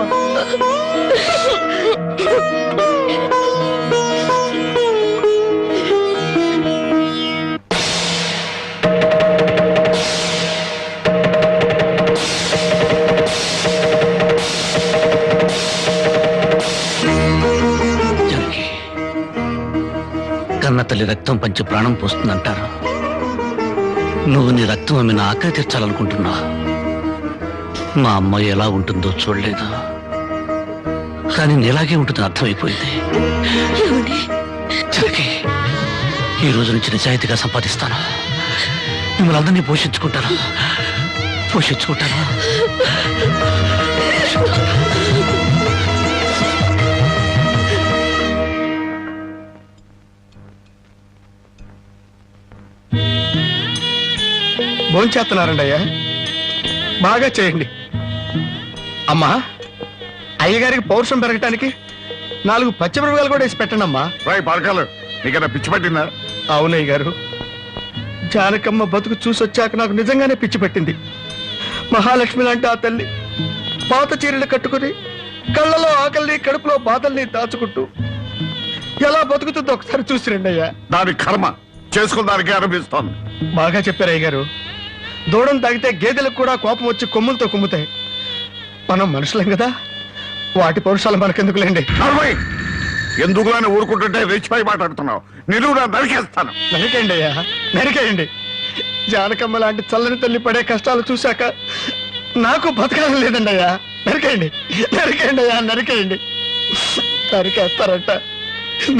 కన్న తల్లి రక్తం పంచి ప్రాణం పోస్తుందంటారు. నువ్వు నీ రక్తం అమ్మి నా ఆకలి తీర్చాలనుకుంటున్నా. మా అమ్మాయి ఎలా ఉంటుందో చూడలేదు, కానీ నీలాగే ఉంటుందని అర్థమైపోయింది. జనకి, ఈ రోజు నుంచి నిజాయితీగా సంపాదిస్తాను. మిమ్మల్ని అందరినీ పోషించుకుంటాను. భోంచేస్తున్నారండి అయ్యా, బాగా చేయండి. అమ్మా, అయ్యగారికి పౌరుషం పెరగటానికి 4 పచ్చిమిరపకాయలు కూడా వేసి పెట్టండి అమ్మా. రాయ్ పరకాలు, నీకన్నా పిచ్చి పట్టిందా? అవునయ్య గారు, జానకమ్మ బతుకు చూసొచ్చాక నాకు నిజంగానే పిచ్చి పట్టింది. మహాలక్ష్మి లాంటి ఆ తల్లి పాత చీరలు కట్టుకుని కళ్ళలో ఆకలిని, కడుపులో బాధల్ని దాచుకుంటూ ఎలా బతుకుతుందో ఒకసారి చూసి రండి అయ్యా. దాని కర్మ చేసుకున్న దానికి అనిపిస్తోంది. బాగా చెప్పారు అయ్య గారు. దూడం తాగితే గేదెలకు కూడా కోపం వచ్చి కొమ్ములతో కుమ్ముతాయి. మనం మనుషులం కదా, వాటి పౌరుషాలు మనకెందుకులేండి. ఎందుకు అని ఊరుకుంటుంటే రెచ్చిపోయి మాట్లాడుతున్నావు. నిలువురా నరికేస్తాను. నరికేయండి అయ్యా, నరికేయండి. జానకమ్మ లాంటి చల్లని తల్లి పడే కష్టాలు చూశాక నాకు బతకాలం లేదండి అయ్యా. నరికేయండి, నరికేయండి అయ్యా, నరికేయండి. నరికేస్తారంట,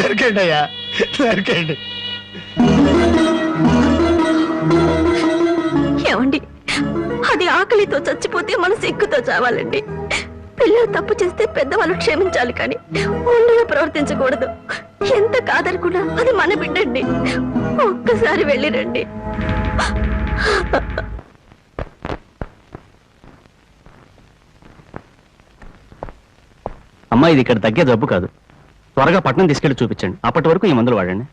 నరికేయండి అయ్యా, నరికేయండి. ఏమండి, అది ఆకలితో చచ్చిపోతే మనసు ఎక్కుతో చావాలండి. పిల్లలు తప్పు చేస్తే పెద్దవాళ్ళు క్షమించాలి, కానీ ఒండుగా ప్రవర్తించకూడదు. ఎంత కాదనుకున్నా అది మన బిడ్డండి. ఒక్కసారి వెళ్ళిరండి. అమ్మా, ఇది ఇక్కడ తగ్గే జబ్బు కాదు. త్వరగా పట్నం తీసుకెళ్లి చూపించండి. అప్పటి వరకు ఈ మందులు వాడండి.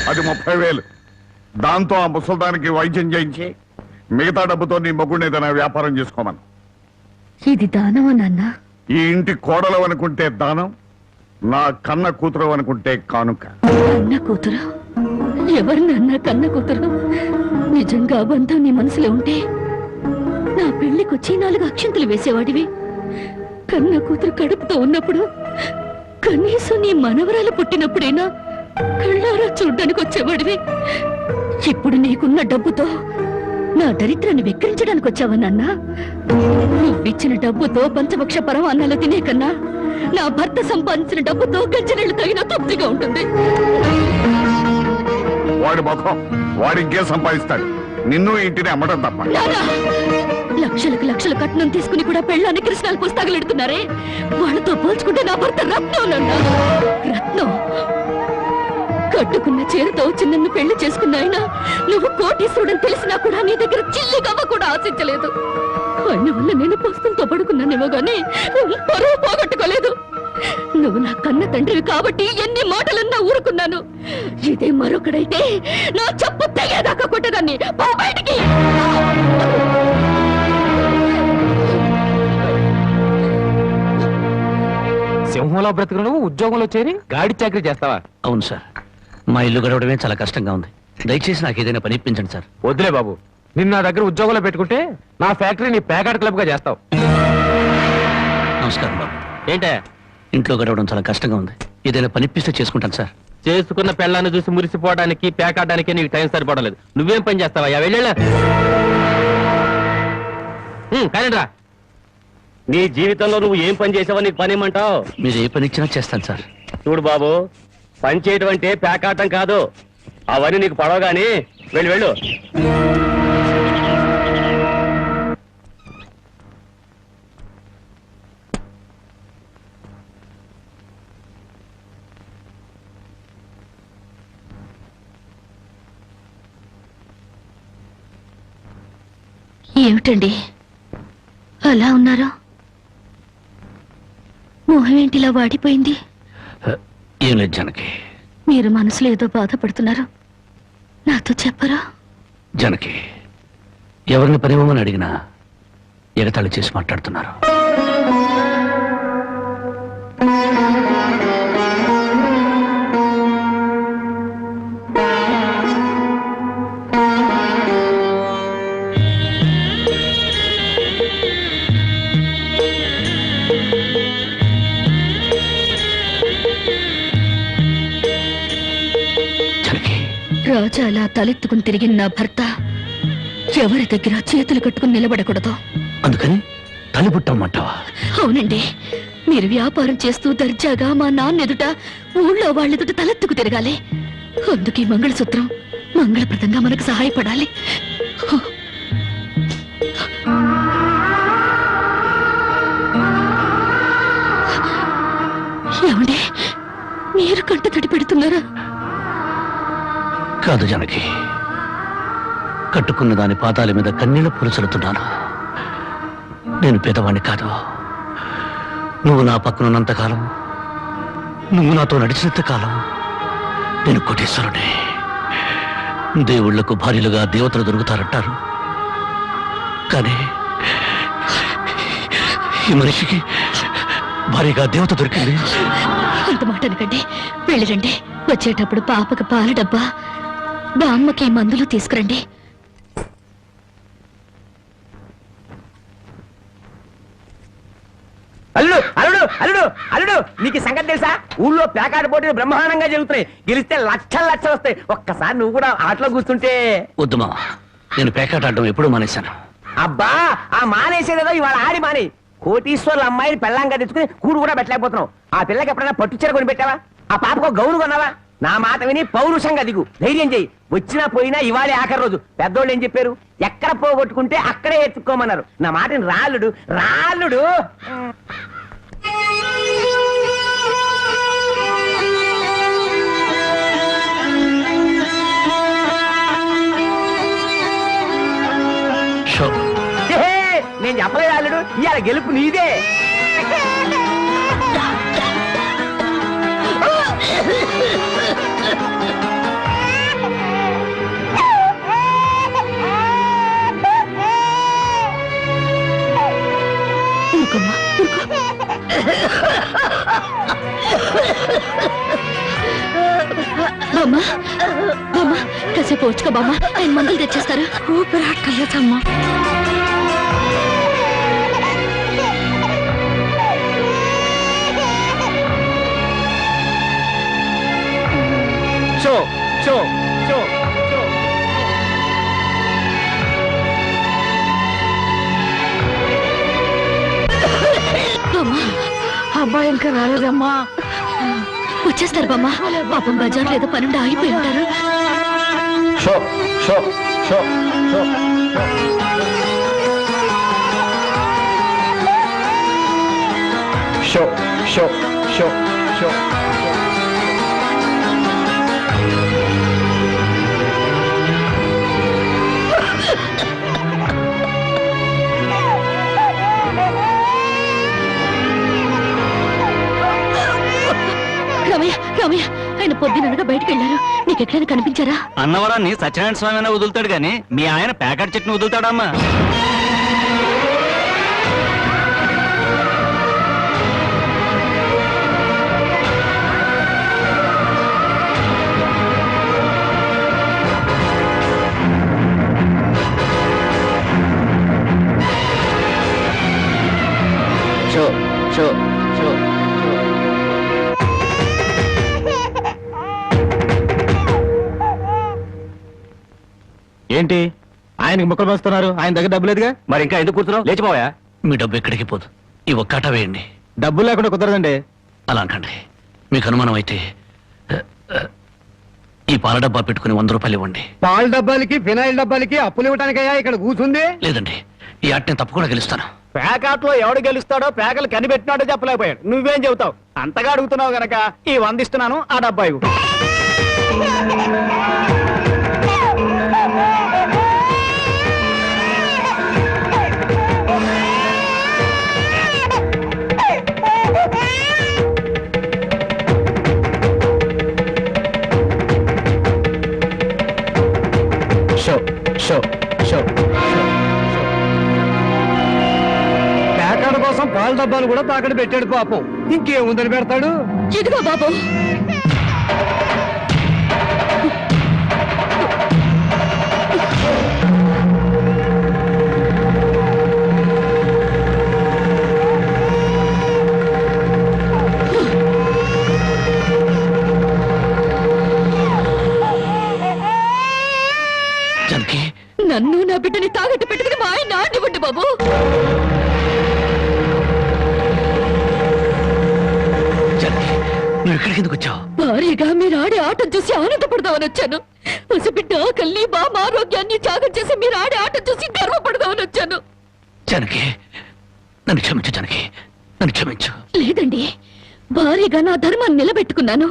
అది 30,000. దాంతో ఆ ముసల్దానికి వైద్యం చేయించి మిగతా డబ్బుతో నీ మొగుడిని ఏదైనా వ్యాపారం చేసుకోమను. ఇది దానమా నాన్న? ఈ ఇంటి కోడలు అనుకుంటే దానం, నా కన్న కూతురు అనుకుంటే కానుక. కన్న కూతురు? ఎవరు నాన్న కన్న కూతురు? నిజంగా బంధం నీ మనసులో ఉంటే నా పెళ్లికొచ్చి 4 అక్షంతలు వేసేవాడివి. కన్న కూతురు కడుపుతో ఉన్నప్పుడు కనీసం నీ మనవరాలు పుట్టినప్పుడైనా కళ్ళారా చూడ్డానికి వచ్చేవాడివి. ఇప్పుడు నీకున్న డబ్బుతో నా దరిద్రాన్ని వెక్కిరించడానికి వచ్చావా నాన్న? నువ్విచ్చిన డబ్బుతో పంచభక్ష పరమాన్నాలు తినే కన్నా నా భర్త సంపాదించిన డబ్బుతో గంజనీళ్లు తగిన తృప్తిగా ఉంటుంది. వాడి ముఖం వాడి ఇంకేం సంపాదిస్తాడు? నిన్ను ఇంటిని అమ్మడం తప్ప. నాన్నా, లక్షలకు లక్షల కట్నం తీసుకుని కూడా పెళ్ళాన్ని కృష్ణాలు పుస్తకాలెడుతున్నారే, వాళ్ళతో పోల్చుకుంటే నా భర్త రత్నం నాన్నా, రత్నం. కట్టుకున్న చీరతో వచ్చి నన్ను పెళ్లి చేసుకున్న ఆయన నువ్వు కోటీశ్వరుడని తెలిసినా కూడా నీ దగ్గర చిల్లి గవ్వ కూడా ఆశించలేదు. ఆయన వల్ల నేను పస్తులతో పడుకున్నానేమో గానీ పరువు పోగొట్టుకోలేదు. నువ్వు నా కన్న తండ్రివి కాబట్టి ఎన్ని మాటలన్నా ఊరుకున్నాను. ఇదే మరొకడైతే నా చెప్పు తెగేదాకా కొట్టేదాన్ని. పో బయటికి. సింహంలో బ్రతుకు నువ్వు ఉద్యోగంలో చేరి గాడి చాకరీ చేస్తావా? అవును సార్, మా ఇల్లు గడవడమే చాలా కష్టంగా ఉంది. దయచేసి నాకు ఏదైనా పని ఇప్పించండి సార్. వద్దులే బాబు, నిన్న నా దగ్గర ఉద్యోగంలో పెట్టుకుంటే నా ఫ్యాక్టరీని ప్యాకార్డ్ క్లబ్ గా చేస్తావు. నమస్కారం బాబు. ఏంటే ఇంట్లో గడవడం చాలా కష్టంగా ఉంది, ఏదైనా పని ఇప్పిస్తే చేసుకుంటాను సార్. చేసుకున్న పెళ్ళాన్ని చూసి మురిసిపోవడానికి ప్యాకాడడానికి నీకు టైం సరిపోవడం లేదు. నువ్వేం పని చేస్తావా? వెళ్ళా కానీ రా. నీ జీవితంలో నువ్వు ఏం పని చేసావో నీకు పని ఏమంటావు? మీరు ఏ పని ఇచ్చినా చేస్తాను సార్. చూడు బాబు, పని చేయడం అంటే ప్యాకాటం కాదు. అవన్నీ నీకు పడవగాని వెళ్ళు వెళ్ళు. ఏమిటండి అలా ఉన్నారు? మొహం ఏంటిలా వాడిపోయింది? ఏం లేదు జనకి. మీరు మనసులో ఏదో బాధపడుతున్నారు, నాతో చెప్పరా? జనకి, ఎవరిని పనివ్వమని అడిగినా ఎగతాళి చేసి మాట్లాడుతున్నారు. రాజా అలా తలెత్తుకుని తిరిగిన నా భర్త ఎవరి దగ్గర చేతులు కట్టుకుని నిలబడకూడదు. అందుకని తలిపుట్టమంటావా? అవునండి, మీరు వ్యాపారం చేస్తూ దర్జాగా మా నాన్న ఎదుట ఊళ్ళో వాళ్ళెదుట తలెత్తుకు తిరగాలి. అందుకే మంగళసూత్రం మంగళప్రదంగా మనకు సహాయపడాలి. ఏమండి, మీరు కంట తడి పెడుతున్నారా? కాదు జనకి, కట్టుకున్న దాని పాదాల మీద కన్నీళ్లు పూల్చలుతున్నాను. నేను పేదవాణ్ణి కాదు. నువ్వు నా పక్కనున్నంతకాలం, నువ్వు నాతో నడిచినంత కాలం నేను కోటీశ్వరుడే. దేవుళ్లకు భార్యలుగా దేవతలు దొరుకుతారంటారు, కానీ ఈ మనిషికి భార్యగా దేవత దొరికింది. అంత మాట అనకండి, వెళ్ళిరండి. వచ్చేటప్పుడు పాపకు పాల డబ్బా, బామ్మకి మందులు తీసుకురండి. అల్లుడు అల్లుడు అల్లుడు అల్లుడు, నీకు సంగతి తెలుసా? ఊళ్ళో ప్యాకాట పోటీలు బ్రహ్మాండంగా జరుగుతున్నాయి. గెలిస్తే లక్షలు లక్షలు వస్తాయి. ఒక్కసారి నువ్వు కూడా ఆటలో కూర్చుంటే. వద్దుమా, నేను పేకాట ఆడడం ఎప్పుడూ మానేశాను. అబ్బా, ఆ మానేసేదేదో ఇవాళ ఆడి మాని. కోటీశ్వర్ల అమ్మాయిని పెళ్ళంగా తెచ్చుకుని కూడు కూడా పెట్టలేకపోతున్నావు. ఆ పిల్లకి ఎప్పుడైనా పట్టు చీర కొని పెట్టావా? ఆ పాపకు గౌరు కొన్నావా? నా మాట విని పౌరుషంగా దిగు, ధైర్యం చెయ్యి. వచ్చినా పోయినా ఇవాళే ఆఖరి రోజు. పెద్దోళ్ళు ఏం చెప్పారు? ఎక్కడ పోగొట్టుకుంటే అక్కడే ఎత్తుక్కోమన్నారు. నా మాటని రాళ్ళుడు రాళ్ళుడు. నేను చెప్పలేదు రాళ్ళుడు, ఇవాళ గెలుపు నీదే. బామ్మ బామ్మ, కాసేపు వచ్చుకో బామ్మ, ఆయన మందులు తెచ్చేస్తారు. ఊపిరాటలేదమ్మా. షో షో అమ్మా, అబ్బాయి ఇంకా రాలేదమ్మా. వచ్చేస్తారు బామ్మ. పాపం బజార్లో ఏదో పనుండి ఆగిపోయి ఉంటారు. షో షో షో షో షో షో షో షో రామయ్య రామయ్య, ఆయన పొద్దుననగా బయటకు వెళ్ళారు. నీకు ఎక్కడైనా కనిపించారా? అన్నవరాన్ని సత్యనారాయణ స్వామి అయినా వదులుతాడు గాని మీ ఆయన ప్యాకెట్ చెట్టును వదులుతాడమ్మా. షో షో షో ఏంటి ఆయనకి ముక్కలు పంచుతున్నారు? ఆయన దగ్గర డబ్బు లేదుగా. మరి ఇంకా ఎందుకు కూర్చున్నావు? లేచిపోయా. మీ డబ్బు ఎక్కడికి పోదు. ఈ ఒక్కట వేయండి. డబ్బులు లేకుండా కుదరదండి. అలా అంటండి. మీకు అనుమానం అయితే ఈ పాల డబ్బా పెట్టుకుని 100 రూపాయలు ఇవ్వండి. పాల డబ్బాలకి ఫినాయిల్ డబ్బాలకి అప్పులు ఇవ్వటానికయ్యా ఇక్కడ కూర్చుంది. లేదండి, ఈ ఆట నేను తప్పకుండా గెలుస్తాను. ప్యాకాట్ లో ఎవడు గెలుస్తాడో ప్యాకలు కనిపెట్టినాడో చెప్పలేకపోయాడు. నువ్వేం చెబుతావు? అంతగా అడుగుతున్నావు గనక ఈ 100 ఇస్తున్నాను, ఆ డబ్బా ఇవ్వు. షో షో షో ప్యాకాట్ కోసం పాల డబ్బాలు కూడా తాకట్టు పెట్టాడు పాపం. ఇంకేముందని పెడతాడు? ఇదిగో బాబు. జనకి, నన్ను నా బిడ్డని తాగట్టు పెట్టుకుని మా ఆయన ఆడివ్వండి బాబు. జనకి, నువ్వు ఇక్కడికి ఎందుకు వచ్చావు? భారీగా మీరు ఆడే ఆటను చూసి ఆనందపడదామని వచ్చాను. పసిబిడ్డ ఆకలిని బామ్మ ఆరోగ్యాన్ని త్యాగం చేసి మీరు ఆడే ఆటను చూసి గర్వపడదామని వచ్చాను. జనకి, నన్ను క్షమించు. జనకి, నన్ను క్షమించు. లేదండి, భారీగా నా ధర్మాన్ని నిలబెట్టుకున్నాను.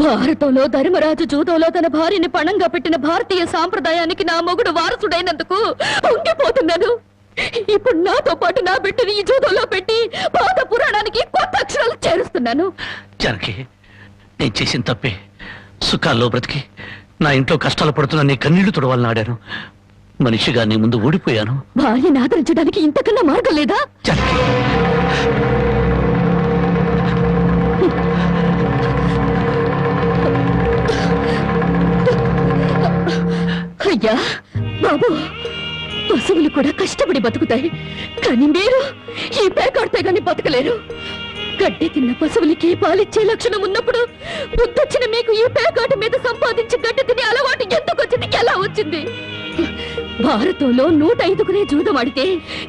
భారతంలో ధర్మరాజు జూదంలో తన భార్యని పణంగా పెట్టిన భారతీయ సాంప్రదాయానికి నా మొగుడు వారసుడైనందుకు ఉండిపోతున్నాను. ఇప్పుడు నాతో పాటు నా బిడ్డని ఈ జూదంలో పెట్టి పాత పురాణానికి కొత్త అక్షరాలు చేరుస్తున్నాను. జనకి, నేను చేసిన తప్పే. సుఖాల్లో బ్రతికి నా ఇంట్లో కష్టాలు పడుతున్నా నీ కన్నీళ్లు తుడవాలని ఆడాను. మనిషిగా నీ ముందు ఊడిపోయాను. భార్యని ఆదరించడానికి ఇంతకన్నా మార్గం లేదా? జనకి, అయ్యా బాబు, పశువులు కూడా కష్టపడి బతుకుతాయి, కానీ మీరు ఈ పేకాడితే గాని బతకలేరు. గడ్డి తిన్న పశువులకి పాలిచ్చే లక్షణం ఉన్నప్పుడు బుద్ధొచ్చిన మీకు ఈ పేకాట మీద సంపాదించి గడ్డి తినే అలవాటు ఎందుకు వచ్చింది, ఎలా వచ్చింది? భారతంలో 105 జూదం ఆడితే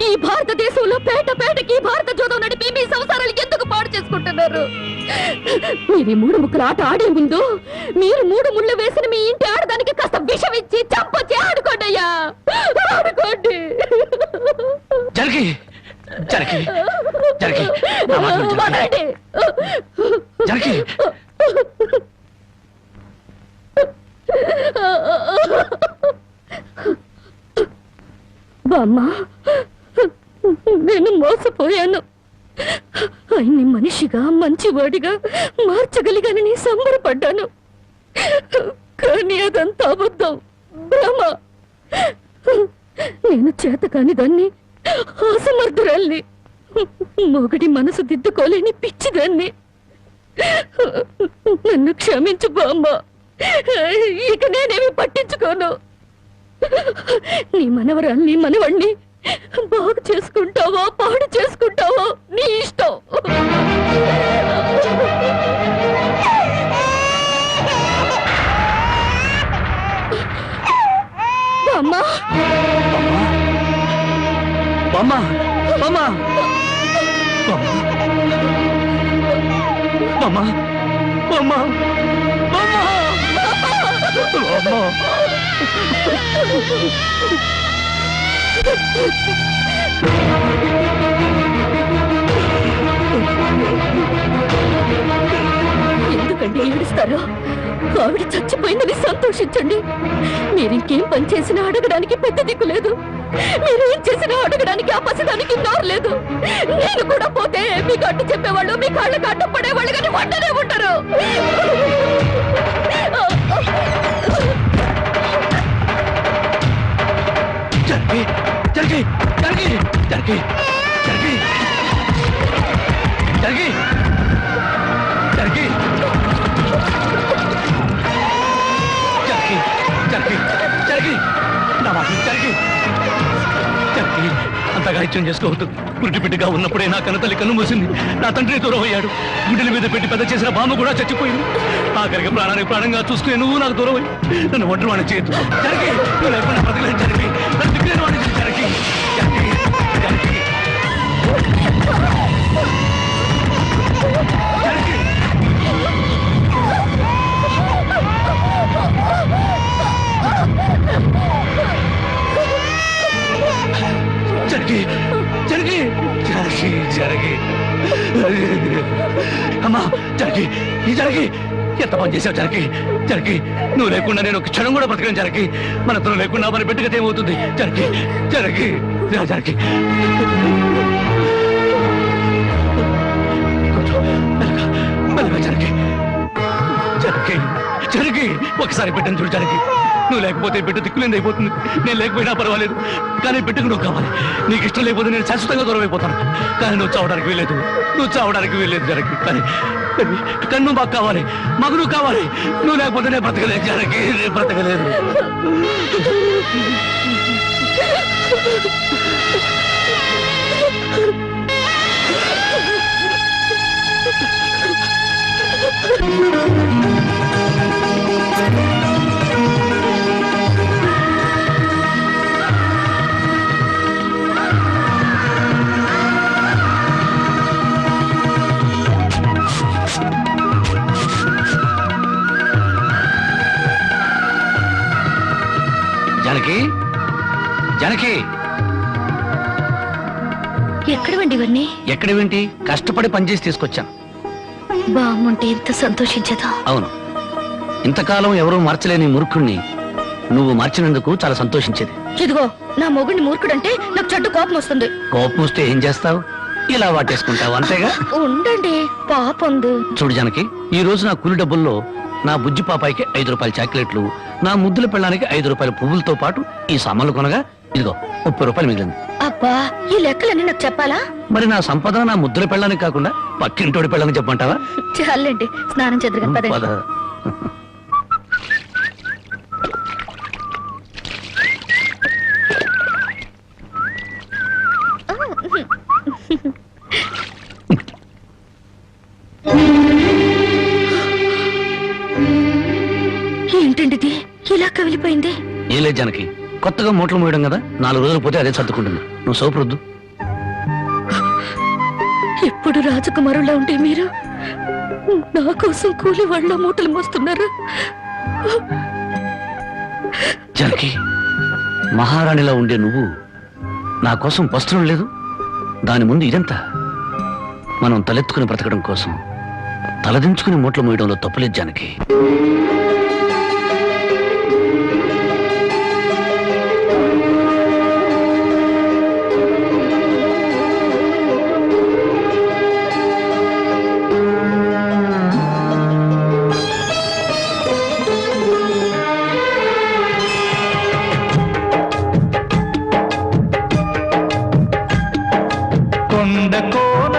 ఈ భారతదేశంలో పేట పేటకి భారత జూదం నడిపి మీ సంసారాలు ఎందుకు పాడు చేసుకుంటున్నారు? మీరు 3 ముక్కల ఆట ఆడే ముందు మీరు 3 ముళ్ళు వేసిన మీ ఇంటి ఆడదానికి కాస్త విషం ఇచ్చి చంపొచ్చి ఆడుకోండి అయ్యా, ఆడుకోండి. జనకి, జనకి, జనకి, నా మాట విను, జనకి. జనకి, బామ్మ, నేను మోసపోయాను. ఆయన్ని మనిషిగా మంచివాడిగా మార్చగలిగానని సంబరపడ్డాను. కానీ అదంతా అబద్ధం, భ్రమ. నేను చేతకాని దాన్ని, అసమర్థురాల్ని, మొగడి మనసు దిద్దుకోలేని పిచ్చిదాన్ని. నన్ను క్షమించు బామ్మ, ఇక నేనేమి పట్టించుకోను. నీ మనవరాల్ని మనవణ్ణి బాగు చేసుకుంటావో పాడు చేసుకుంటావో నీ ఇష్టం. అమ్మా అమ్మా అమ్మా ఎందుకండి ఏడుస్తారు? ఆవిడ చచ్చిపోయిందని సంతోషించండి. మీరింకేం పని చేసినా అడగడానికి పెద్ద దిక్కు లేదు. మీరేం చేసినా అడగడానికి ఆ పసిదానికి నోరు లేదు. నేను కూడా పోతే మీకు అడ్డు చెప్పేవాళ్ళు, మీ కాళ్ళకి అడ్డు పడేవాళ్ళు కానీ వంటనే ఉంటారు. జరిగి జరిగి జరిగి జరిగి జరిగి జరిగి జరిగి జరిగి జరిగి నా మాట జరిగి జరిగి అంతగా ఇచ్చం చేసుకోవద్దు. పురిటి బిడ్డగా ఉన్నప్పుడే నా కన్న తల్లి కన్ను మూసింది. నా తండ్రి దూరం అయ్యాడు. గుండెల మీద పెట్టి పెద్ద చేసిన బామ్మ కూడా చచ్చిపోయింది. ఆఖరికి ప్రాణానికి ప్రాణంగా చూసుకునే నువ్వు నాకు దూరం అయ్యి నన్ను ఒంటరి వాడిని చేయొద్దు. జరిగి నువ్వు లేకుండా బ్రతకలేదు. జరిగి నన్ను దిక్కులేని వాడిని జరిగి జరిగి జరిగి జరిగి జరిగి జరిగి జరిగి అమ్మా జరిగి జరిగి ఎంత పని చేసావు జరిగి జరిగి నువ్వు లేకుండా నేను ఒక క్షణం కూడా బ్రతకను జరిగి మనతో లేకుండా మన బిడ్డగత ఏమవుతుంది జరిగి జరిగి జరిగి మెల్లగా జరిగి జరిగి జరిగి ఒకసారి బిడ్డను చూడు జరిగి నువ్వు లేకపోతే బిడ్డ దిక్కులేంది అయిపోతుంది. నేను లేకపోయినా పర్వాలేదు కానీ బిడ్డకు నువ్వు కావాలి. నీకు ఇష్టం లేకపోతే నేను శాశ్వతంగా దూరం అయిపోతాను. కానీ నువ్వు చావడానికి వీలేదు. నువ్వు చావడానికి వీలేదు జరిగి కానీ కానీ నువ్వు మాకు కావాలి. మాకు నువ్వు కావాలి. నువ్వు లేకపోతే నేను బ్రతకలేదు జరిగి నేను బ్రతకలేదు. జానకి జానకి ఎక్కడవండి ఇవన్నీ? ఎక్కడేంటి కష్టపడి పనిచేసి తీసుకొచ్చాను. బాగుంటే ఎంత సంతోషించదా? అవును, ఇంతకాలం ఎవరూ మార్చలేని మూర్ఖుణ్ణి నువ్వు మార్చినందుకు చాలా సంతోషించేది. ఇదిగో నా మొగుడిని మూర్ఖుడంటే నాకు చెడ్డ కోపం వస్తుంది. కోపం వస్తే ఏం చేస్తావు? ఇలా వాటేసుకుంటావు అంతేగా. ఉండండి పాపందు. చూడు జానకి, ఈ రోజు నా కూలి డబ్బుల్లో నా బుజ్జి పాపాయికి 5 రూపాయల చాక్లెట్లు, నా ముద్దుల పెళ్ళానికి 5 రూపాయల పువ్వులతో పాటు ఈ సామాన్లు కొనగా ఇదిగో 30 రూపాయలు మిగిలింది. అబ్బా ఈ లెక్కలన్నీ నాకు చెప్పాలా? మరి నా సంపద నా ముద్దుల పెళ్ళానికి కాకుండా పక్కింటోడి పెళ్ళానికి చెప్పమంటావా? చాలండి స్నానం చేద్దరు పదండి. పద. ఏంటండి ఇలా కవిలిపోయింది? ఏం లేదు జానకి, కొత్తగా మూటలు మోయడం కదా, 4 రోజులు పోతే అదే సర్దుకుంటుంది. నువ్వు సోపరొద్దు. ఇప్పుడు రాజకుమారులా ఉంటే మీరు నా కోసం కూలి వాళ్ళ మూటలు మోస్తున్నారు. జానకి, మహారాణిలా ఉండే నువ్వు నా కోసం వస్త్రం లేదు, దాని ముందు ఇదంతా. మనం తలెత్తుకుని బ్రతకడం కోసం తలదించుకుని మూటలు మోయడంలో తప్పులేదు జానకి. కొండ కోన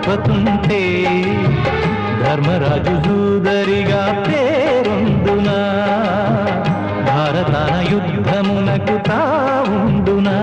ద్రౌపదుంటే ధర్మరాజు జూదరిగా పేరొందునా భారతాన యుద్ధమునకు తావుండునా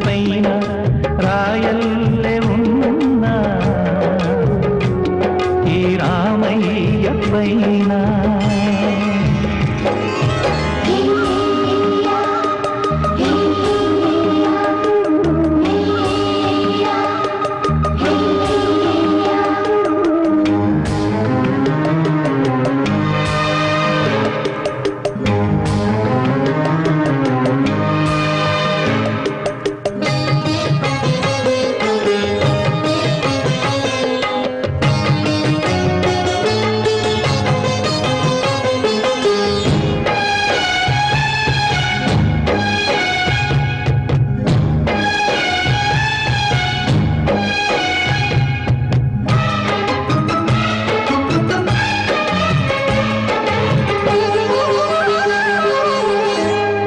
పైన రాయల్లే ఉన్నా ఈ రామయ్య పైన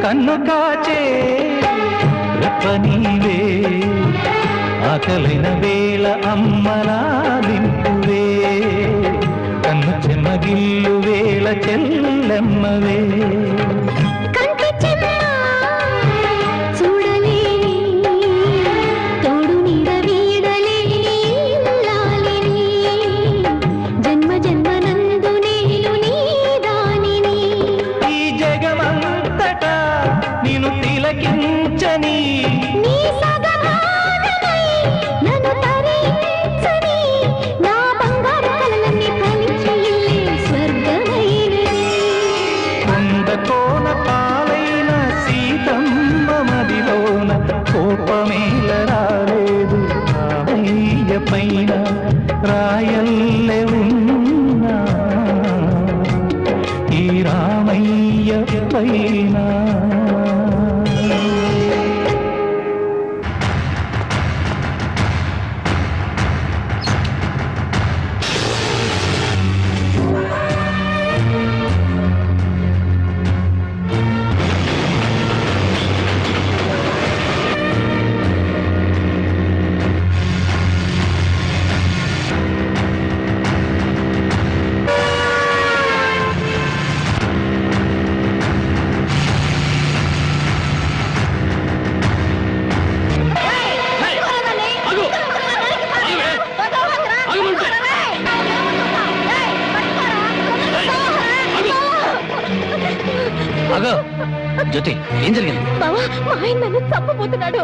కన్ను కాచే రెప్పనీవే ఆకలైన వేళ అమ్మలా దింపువే కన్ను చెమ్మగిల్లు వేళ చెల్లెమ్మవే కోపమేల రాలేదు రామయ్య పైన రాయల్లే ఉన్నా ఈ రామయ్య పైన జ్యోతి ఏం జరిగింది? బావా మా ఆయన నన్ను చంపబోతున్నాడు.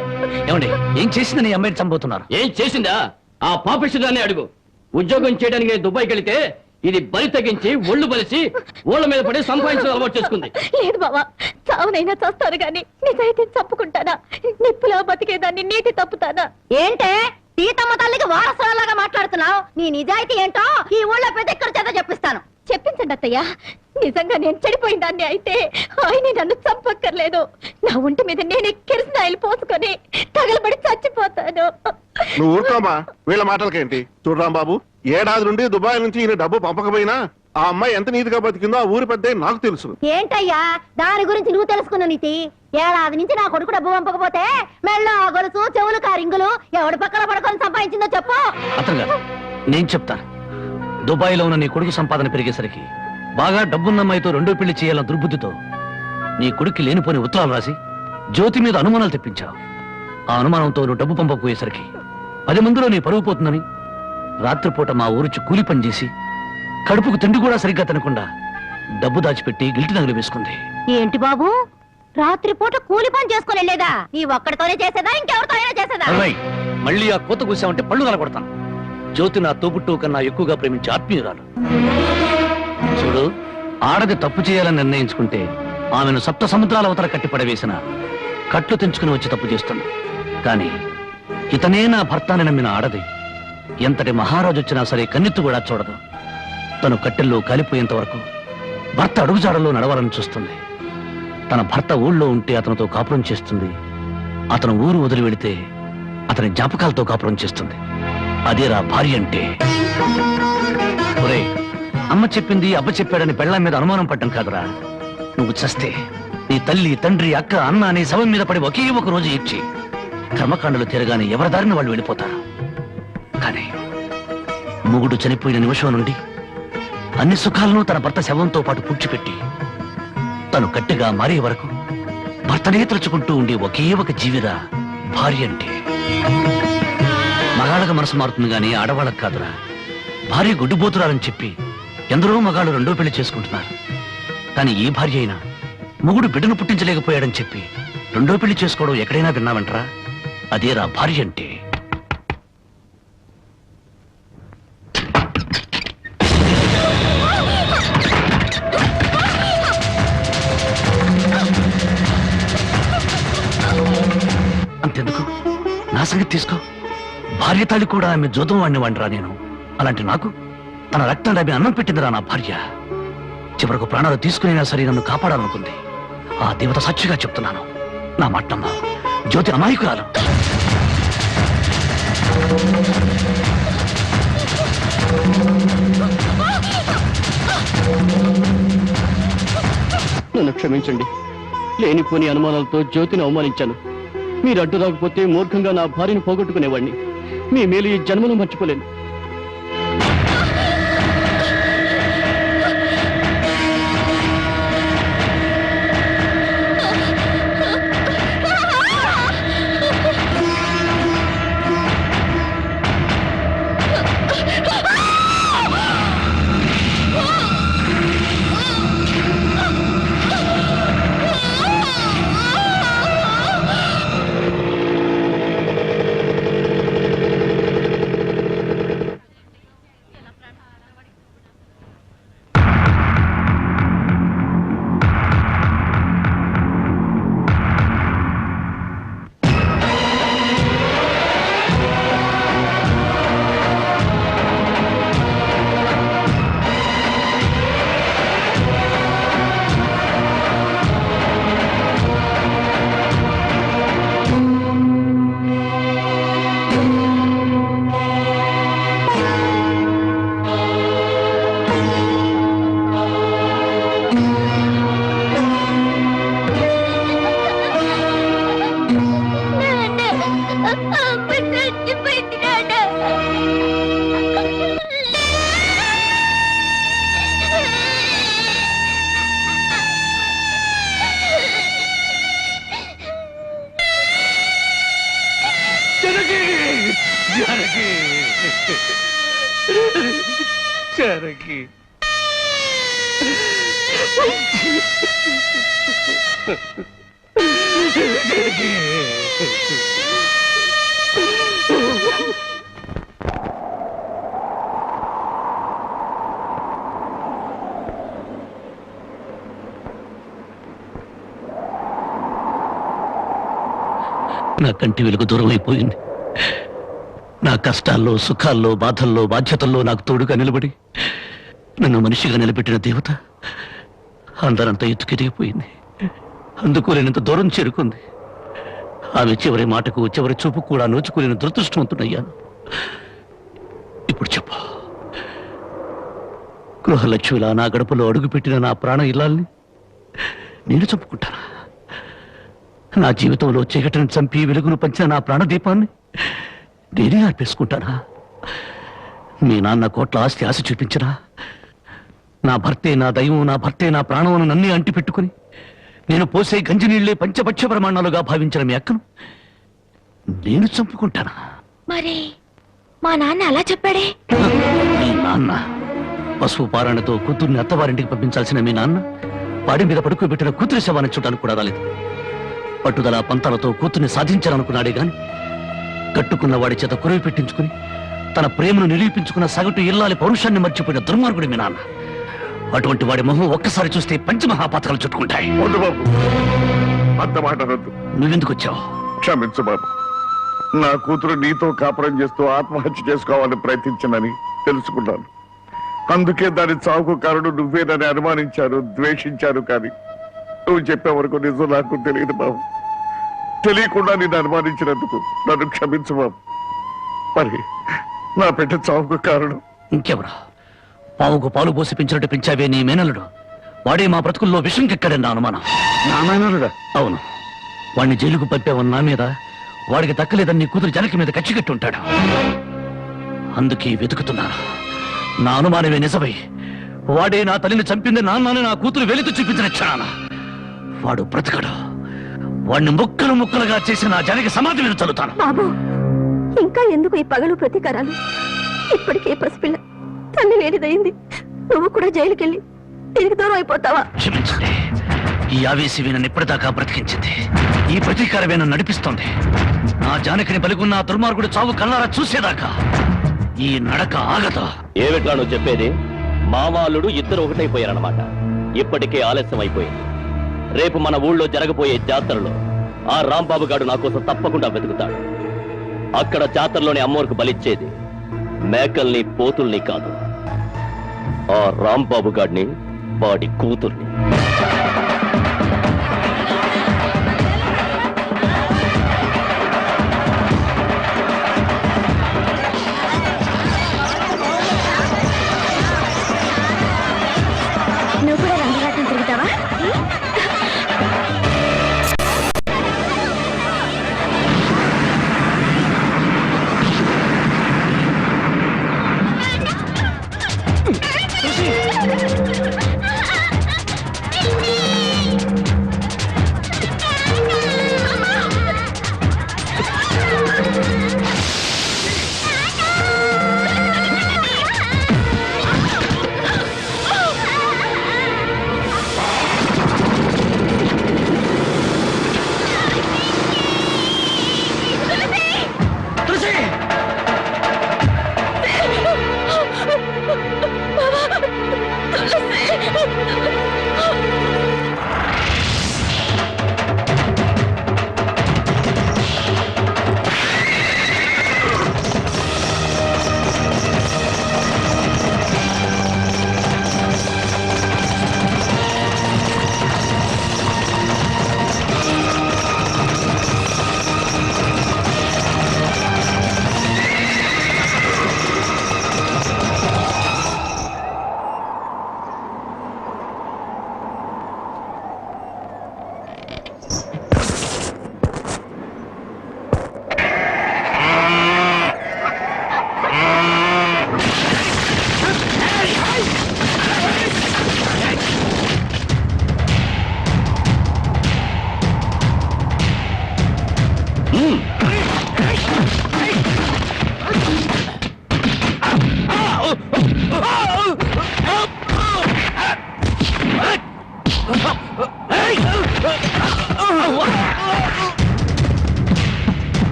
ఏమండి ఏం చేసిందని ఈ అమ్మాయిని చంపబోతున్నారు? ఏం చేసిందా? ఆ పాపిష్టిదాన్ని అడుగు. ఉద్యోగం చేయడానికి దుబాయ్కి వెళితే ఇది బలి తగ్గించి ఒళ్ళు బలిసి ఓళ్ళ మీద పడి సంపాదించడం అలవాటు చేసుకుంది. లేదు బావా, చావునైనా చేస్తాను గాని నిజాయితీ చంపుకుంటానా? నిప్పులా బతికేదాన్ని నీటి తప్పుతానా? ఏంటే సీతమ్మ తల్లికి వారసులాగా మాట్లాడుతున్నావు? నీ నిజాయితీ ఏంటో ఈ ఊళ్ళో ప్రతి ఒక్కరి చేత చెప్పిస్తాను. చెప్పించండి అత్తయ్య. నిజంగా నేను చెడిపోయిన దాన్ని అయితే ఆయన నన్ను చంపక్కర్లేదు. నా ఒంటి మీద నేనే కిరసనాయిలు పోసుకొని తగలబడి చచ్చిపోతాను. నువ్వు ఊరుకోమా, వీళ్ళ మాటలకేంటి? చూడరాం బాబు, ఏడాది నుండి దుబాయ్ నుంచి ఈయన డబ్బు పంపకపోయినా ఆ అమ్మాయి ఎంత నీతిగా బతికిందో ఆ ఊరి పెద్ద నాకు తెలుసు. ఏంటయ్యా దాని గురించి నువ్వు తెలుసుకున్న నీతి? ఏడాది నుంచి నా కొడుకు డబ్బు పంపకపోతే మెళ్ళ గొలుసు చెవులు కారింగులు ఎవడి పక్కన పడుకొని సంపాదించిందో చెప్పు. అతను నేను చెప్తా. దుబాయ్ లో ఉన్న నీ కొడుకు సంపాదన పెరిగేసరికి బాగా డబ్బున్న అమ్మాయితో రెండో పెళ్లి చేయాలన్న దుర్బుద్ధితో నీ కొడుక్కి లేనిపోని ఉత్తరాలు రాసి జ్యోతి మీద అనుమానాలు తెప్పించావు. ఆ అనుమానంతో నువ్వు డబ్బు పంపకపోయేసరికి 10 మందిలో నీ పరువు పోతుందని రాత్రిపూట మా ఊరుచి కూలి పని చేసి కడుపుకు తిండి కూడా సరిగ్గా తినకుండా డబ్బు దాచిపెట్టి గిల్టి నగలు వేసుకుంది. ఏంటి బాబు, రాత్రిపూట కూలి పని చేసుకుని వెళ్ళేదా? నీ ఒక్కడితోనే చేసేదా ఇంకెవరితో అయినా చేసేదా? మళ్ళీ ఆ కోత కూసామంటే పళ్ళు నలగొడతాను. జ్యోతి నా తోబుట్టు కన్నా ఎక్కువగా ప్రేమించే ఆత్మీయురాలు. చూడు, ఆడది తప్పు చేయాలని నిర్ణయించుకుంటే ఆమెను సప్త సముద్రాల అవతల కట్టిపడవేసిన కట్లు తెంచుకుని వచ్చి తప్పు చేస్తుంది. కానీ ఇతనే నా భర్త అని నమ్మిన ఆడది ఎంతటి మహారాజు వచ్చినా సరే కన్నెత్తు కూడా చూడదు. తను కట్టెల్లో కాలిపోయేంత వరకు భర్త అడుగుజాడల్లో నడవాలని చూస్తుంది. తన భర్త ఊళ్ళో ఉంటే అతనితో కాపురం చేస్తుంది. అతను ఊరు వదిలి వెళితే అతని జ్ఞాపకాలతో కాపురం చేస్తుంది. అదేరా భార్య అంటే. ఒరేయ్, అమ్మ చెప్పింది అబ్బ చెప్పాడని పెళ్ళాం మీద అనుమానం పడ్డం కాదురా. నువ్వు చస్తే నీ తల్లి, తండ్రి, అక్క, అన్న నీ శవం మీద పడి ఒకే ఒక రోజు ఏడ్చి కర్మకాండలు తిరగానే ఎవరి దారిని వాళ్ళు వెళ్ళిపోతారు. కానీ మొగుడు చనిపోయిన నిమిషం నుండి అన్ని సుఖాలను తన భర్త శవంతో పాటు పూడ్చిపెట్టి తను గట్టిగా మారే వరకు భర్తనే తలుచుకుంటూ ఉండే ఒకే ఒక జీవిరా భార్య అంటే. మగాళ్ళకి మనసు మారుతుంది గానీ ఆడవాళ్ళకి కాదురా. భార్య గుడ్డుబోతురాలని చెప్పి ఎందరో మగాళ్ళు రెండో పెళ్లి చేసుకుంటున్నారు. కానీ ఈ భార్య అయినా మొగుడు బిడ్డను పుట్టించలేకపోయాడని చెప్పి రెండో పెళ్లి చేసుకోవడం ఎక్కడైనా విన్నావంటరా? అదేరా భార్య అంటే. అంతెందుకు, నా సంగతి తీసుకో. భార్య తాళి కూడా ఆమె జోదం వాడిని వాడిరా నేను. అలాంటి నాకు తన రక్తం ఆమె అన్నం పెట్టిందిరా నా భార్య. చివరకు ప్రాణాలు తీసుకునేనా సరే నన్ను కాపాడాలనుకుంది. ఆ దేవత సాక్షిగా చెప్తున్నాను, నా మాటమ్మ జ్యోతి అమాయకురాలు. నన్ను క్షమించండి. లేనిపోని అనుమానాలతో జ్యోతిని అవమానించాను. మీరు అడ్డు రాకపోతే మూర్ఖంగా నా భార్యను పోగొట్టుకునేవాడిని. మీ మేలు ఈ జన్మలో మర్చిపోలేను. జానకి, నా కంటి వెలుగు దూరం అయిపోయింది. నా కష్టాల్లో, సుఖాల్లో, బాధల్లో, బాధ్యతల్లో నాకు తోడుగా నిలబడి నన్ను మనిషిగా నిలబెట్టిన దేవత అందరంతా ఎత్తుకెదిగిపోయింది. అందుకోలేనంత దూరం చేరుకుంది. ఆమె చివరి మాటకు, చివరి చూపు కూడా నోచుకోలేని దురదృష్టవంతుడయ్యాను. ఇప్పుడు చెప్పు, గృహలక్ష్మిలా నా గడపలో అడుగుపెట్టిన నా ప్రాణ ఇల్లాల్ని నేను చంపుకుంటానా? నా జీవితంలో చీకటిని చంపి వెలుగును పంచిన నా ప్రాణదీపాన్ని నేనే అర్పేసుకుంటానా? మీ నాన్న కోట్ల ఆస్తి ఆశ చూపించరా? నా భర్తే నా దైవం, నా భర్తే నా ప్రాణమును నన్నే అంటి పెట్టుకుని నేను పోసే గంజి నీళ్లే పంచపక్ష ప్రమాణాలుగా భావించిన మీ అక్కను నేను చంపుకుంటానా? మరి మా నాన్న అలా చెప్పాడే. మీ నాన్న పసుపు పారాణతో కూతుర్ని అత్తవారింటికి పంపించాల్సిన మీ నాన్న పాడి మీద పడుకోబెట్టిన కూతురి శవాన్ని చూడడానికి కూడా రాలేదు. పట్టుదల పంతాలతో కూతుర్ని సాధించాలనుకున్నాడే గాని కట్టుకున్న వాడి చేత కురవి పెట్టించుకుని తన ప్రేమను నిరూపించుకున్న సగటు ఇల్లాలి పౌరుషాన్ని మర్చిపోయిన దుర్మార్గుడి మీ నాన్న. అటువంటి వాడి మొహం ఒక్కసారి చూస్తే పంచమహాపాతకాలు చుట్టుకుంటాయి. వద్దు బాబు, అంత మాట అనొద్దు. నువ్వెందుకు వచ్చావు? క్షమించు బాబు, నా కూతురు నీతో కాపురం చేస్తూ ఆత్మహత్య చేసుకోవాలని ప్రయత్నించిందని తెలుసుకున్నాను. అందుకే దాని చావుకు కారణం నువ్వేనని అనుమానించాను, ద్వేషించాను. కానీ నువ్వు చెప్పే వరకు నిజం నాకు తెలియదు బాబు. తెలియకుండా నిన్ను అనుమానించినందుకు నన్ను క్షమించు బాబు. మరి నా బిడ్డ చావుకు కారణం ఇంకెవరా? పావుకు పాలు పోసి పెంచినట్టు పెంచావే నీ మేనల్లుడు. వాడే మా బ్రతుకుల్లో విషం కెక్కడని నా అనుమానం. నా మేనల్లుడా? అవును, వాడిని జైలుకు పంపావని నా మీద, వాడికి దక్కలేదని నీ కూతురు జనకి మీద కచ్చికట్టి ఉంటాడు. అందుకే వెతుకుతున్నాను. నా అనుమానమే నిజమై వాడే నా తల్లిని చంపింది నాన్నని నా కూతురు వెలితో చూపించిన క్షణాన వాడు బ్రతకడు. వాడిని ముక్కలు ముక్కలుగా చేసి నా జనకి సమాధి మీద చల్లుతాను. బాబు, ఇంకా ఎందుకు ఈ పగలు ప్రతీకారాలు? ఇప్పటికే పసిపిల్ల తల్లి వేడిదయింది. నువ్వు కూడా జైలుకెళ్ళి తిరిగి దూరం అయిపోతావా? క్షమించండి, ఈ ఆవేశమే నన్ను ఇప్పటిదాకా బ్రతికించింది. ఈ ప్రతీకారమే నన్ను నడిపిస్తోంది. నా జానకిని బలిగున్న ఆ దుర్మార్గుడు చావు కళ్ళారా చూసేదాకా ఈ నడక ఆగదు. ఏమిట్లా నువ్వు చెప్పేది? మామాలుడు ఇద్దరు ఒకటైపోయారన్నమాట. ఇప్పటికే ఆలస్యం అయిపోయింది. రేపు మన ఊళ్ళో జరగబోయే జాతరలో ఆ రాంబాబు గారు నా కోసం తప్పకుండా వెతుకుతాడు. అక్కడ జాతరలోని అమ్మోరికి బలిచ్చేది మేకల్ని, పోతుల్ని కాదు, ఆ రాంబాబు గాడిని, వాడి కూతుర్ని. నువ్వు కూడా రంగరాటం తిరుగుతావా?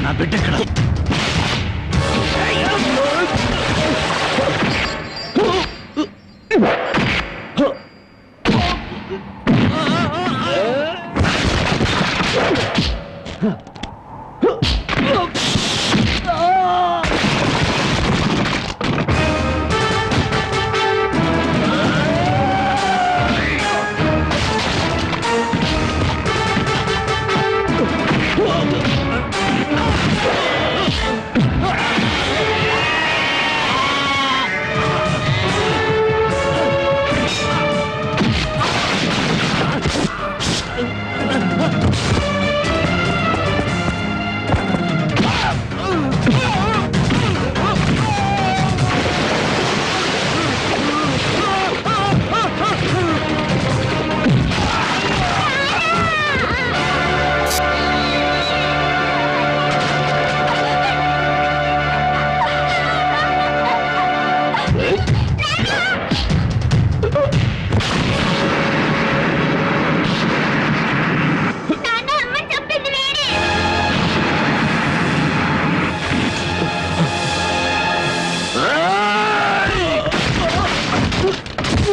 నా బిడ్డ ఎక్కడ? ఆ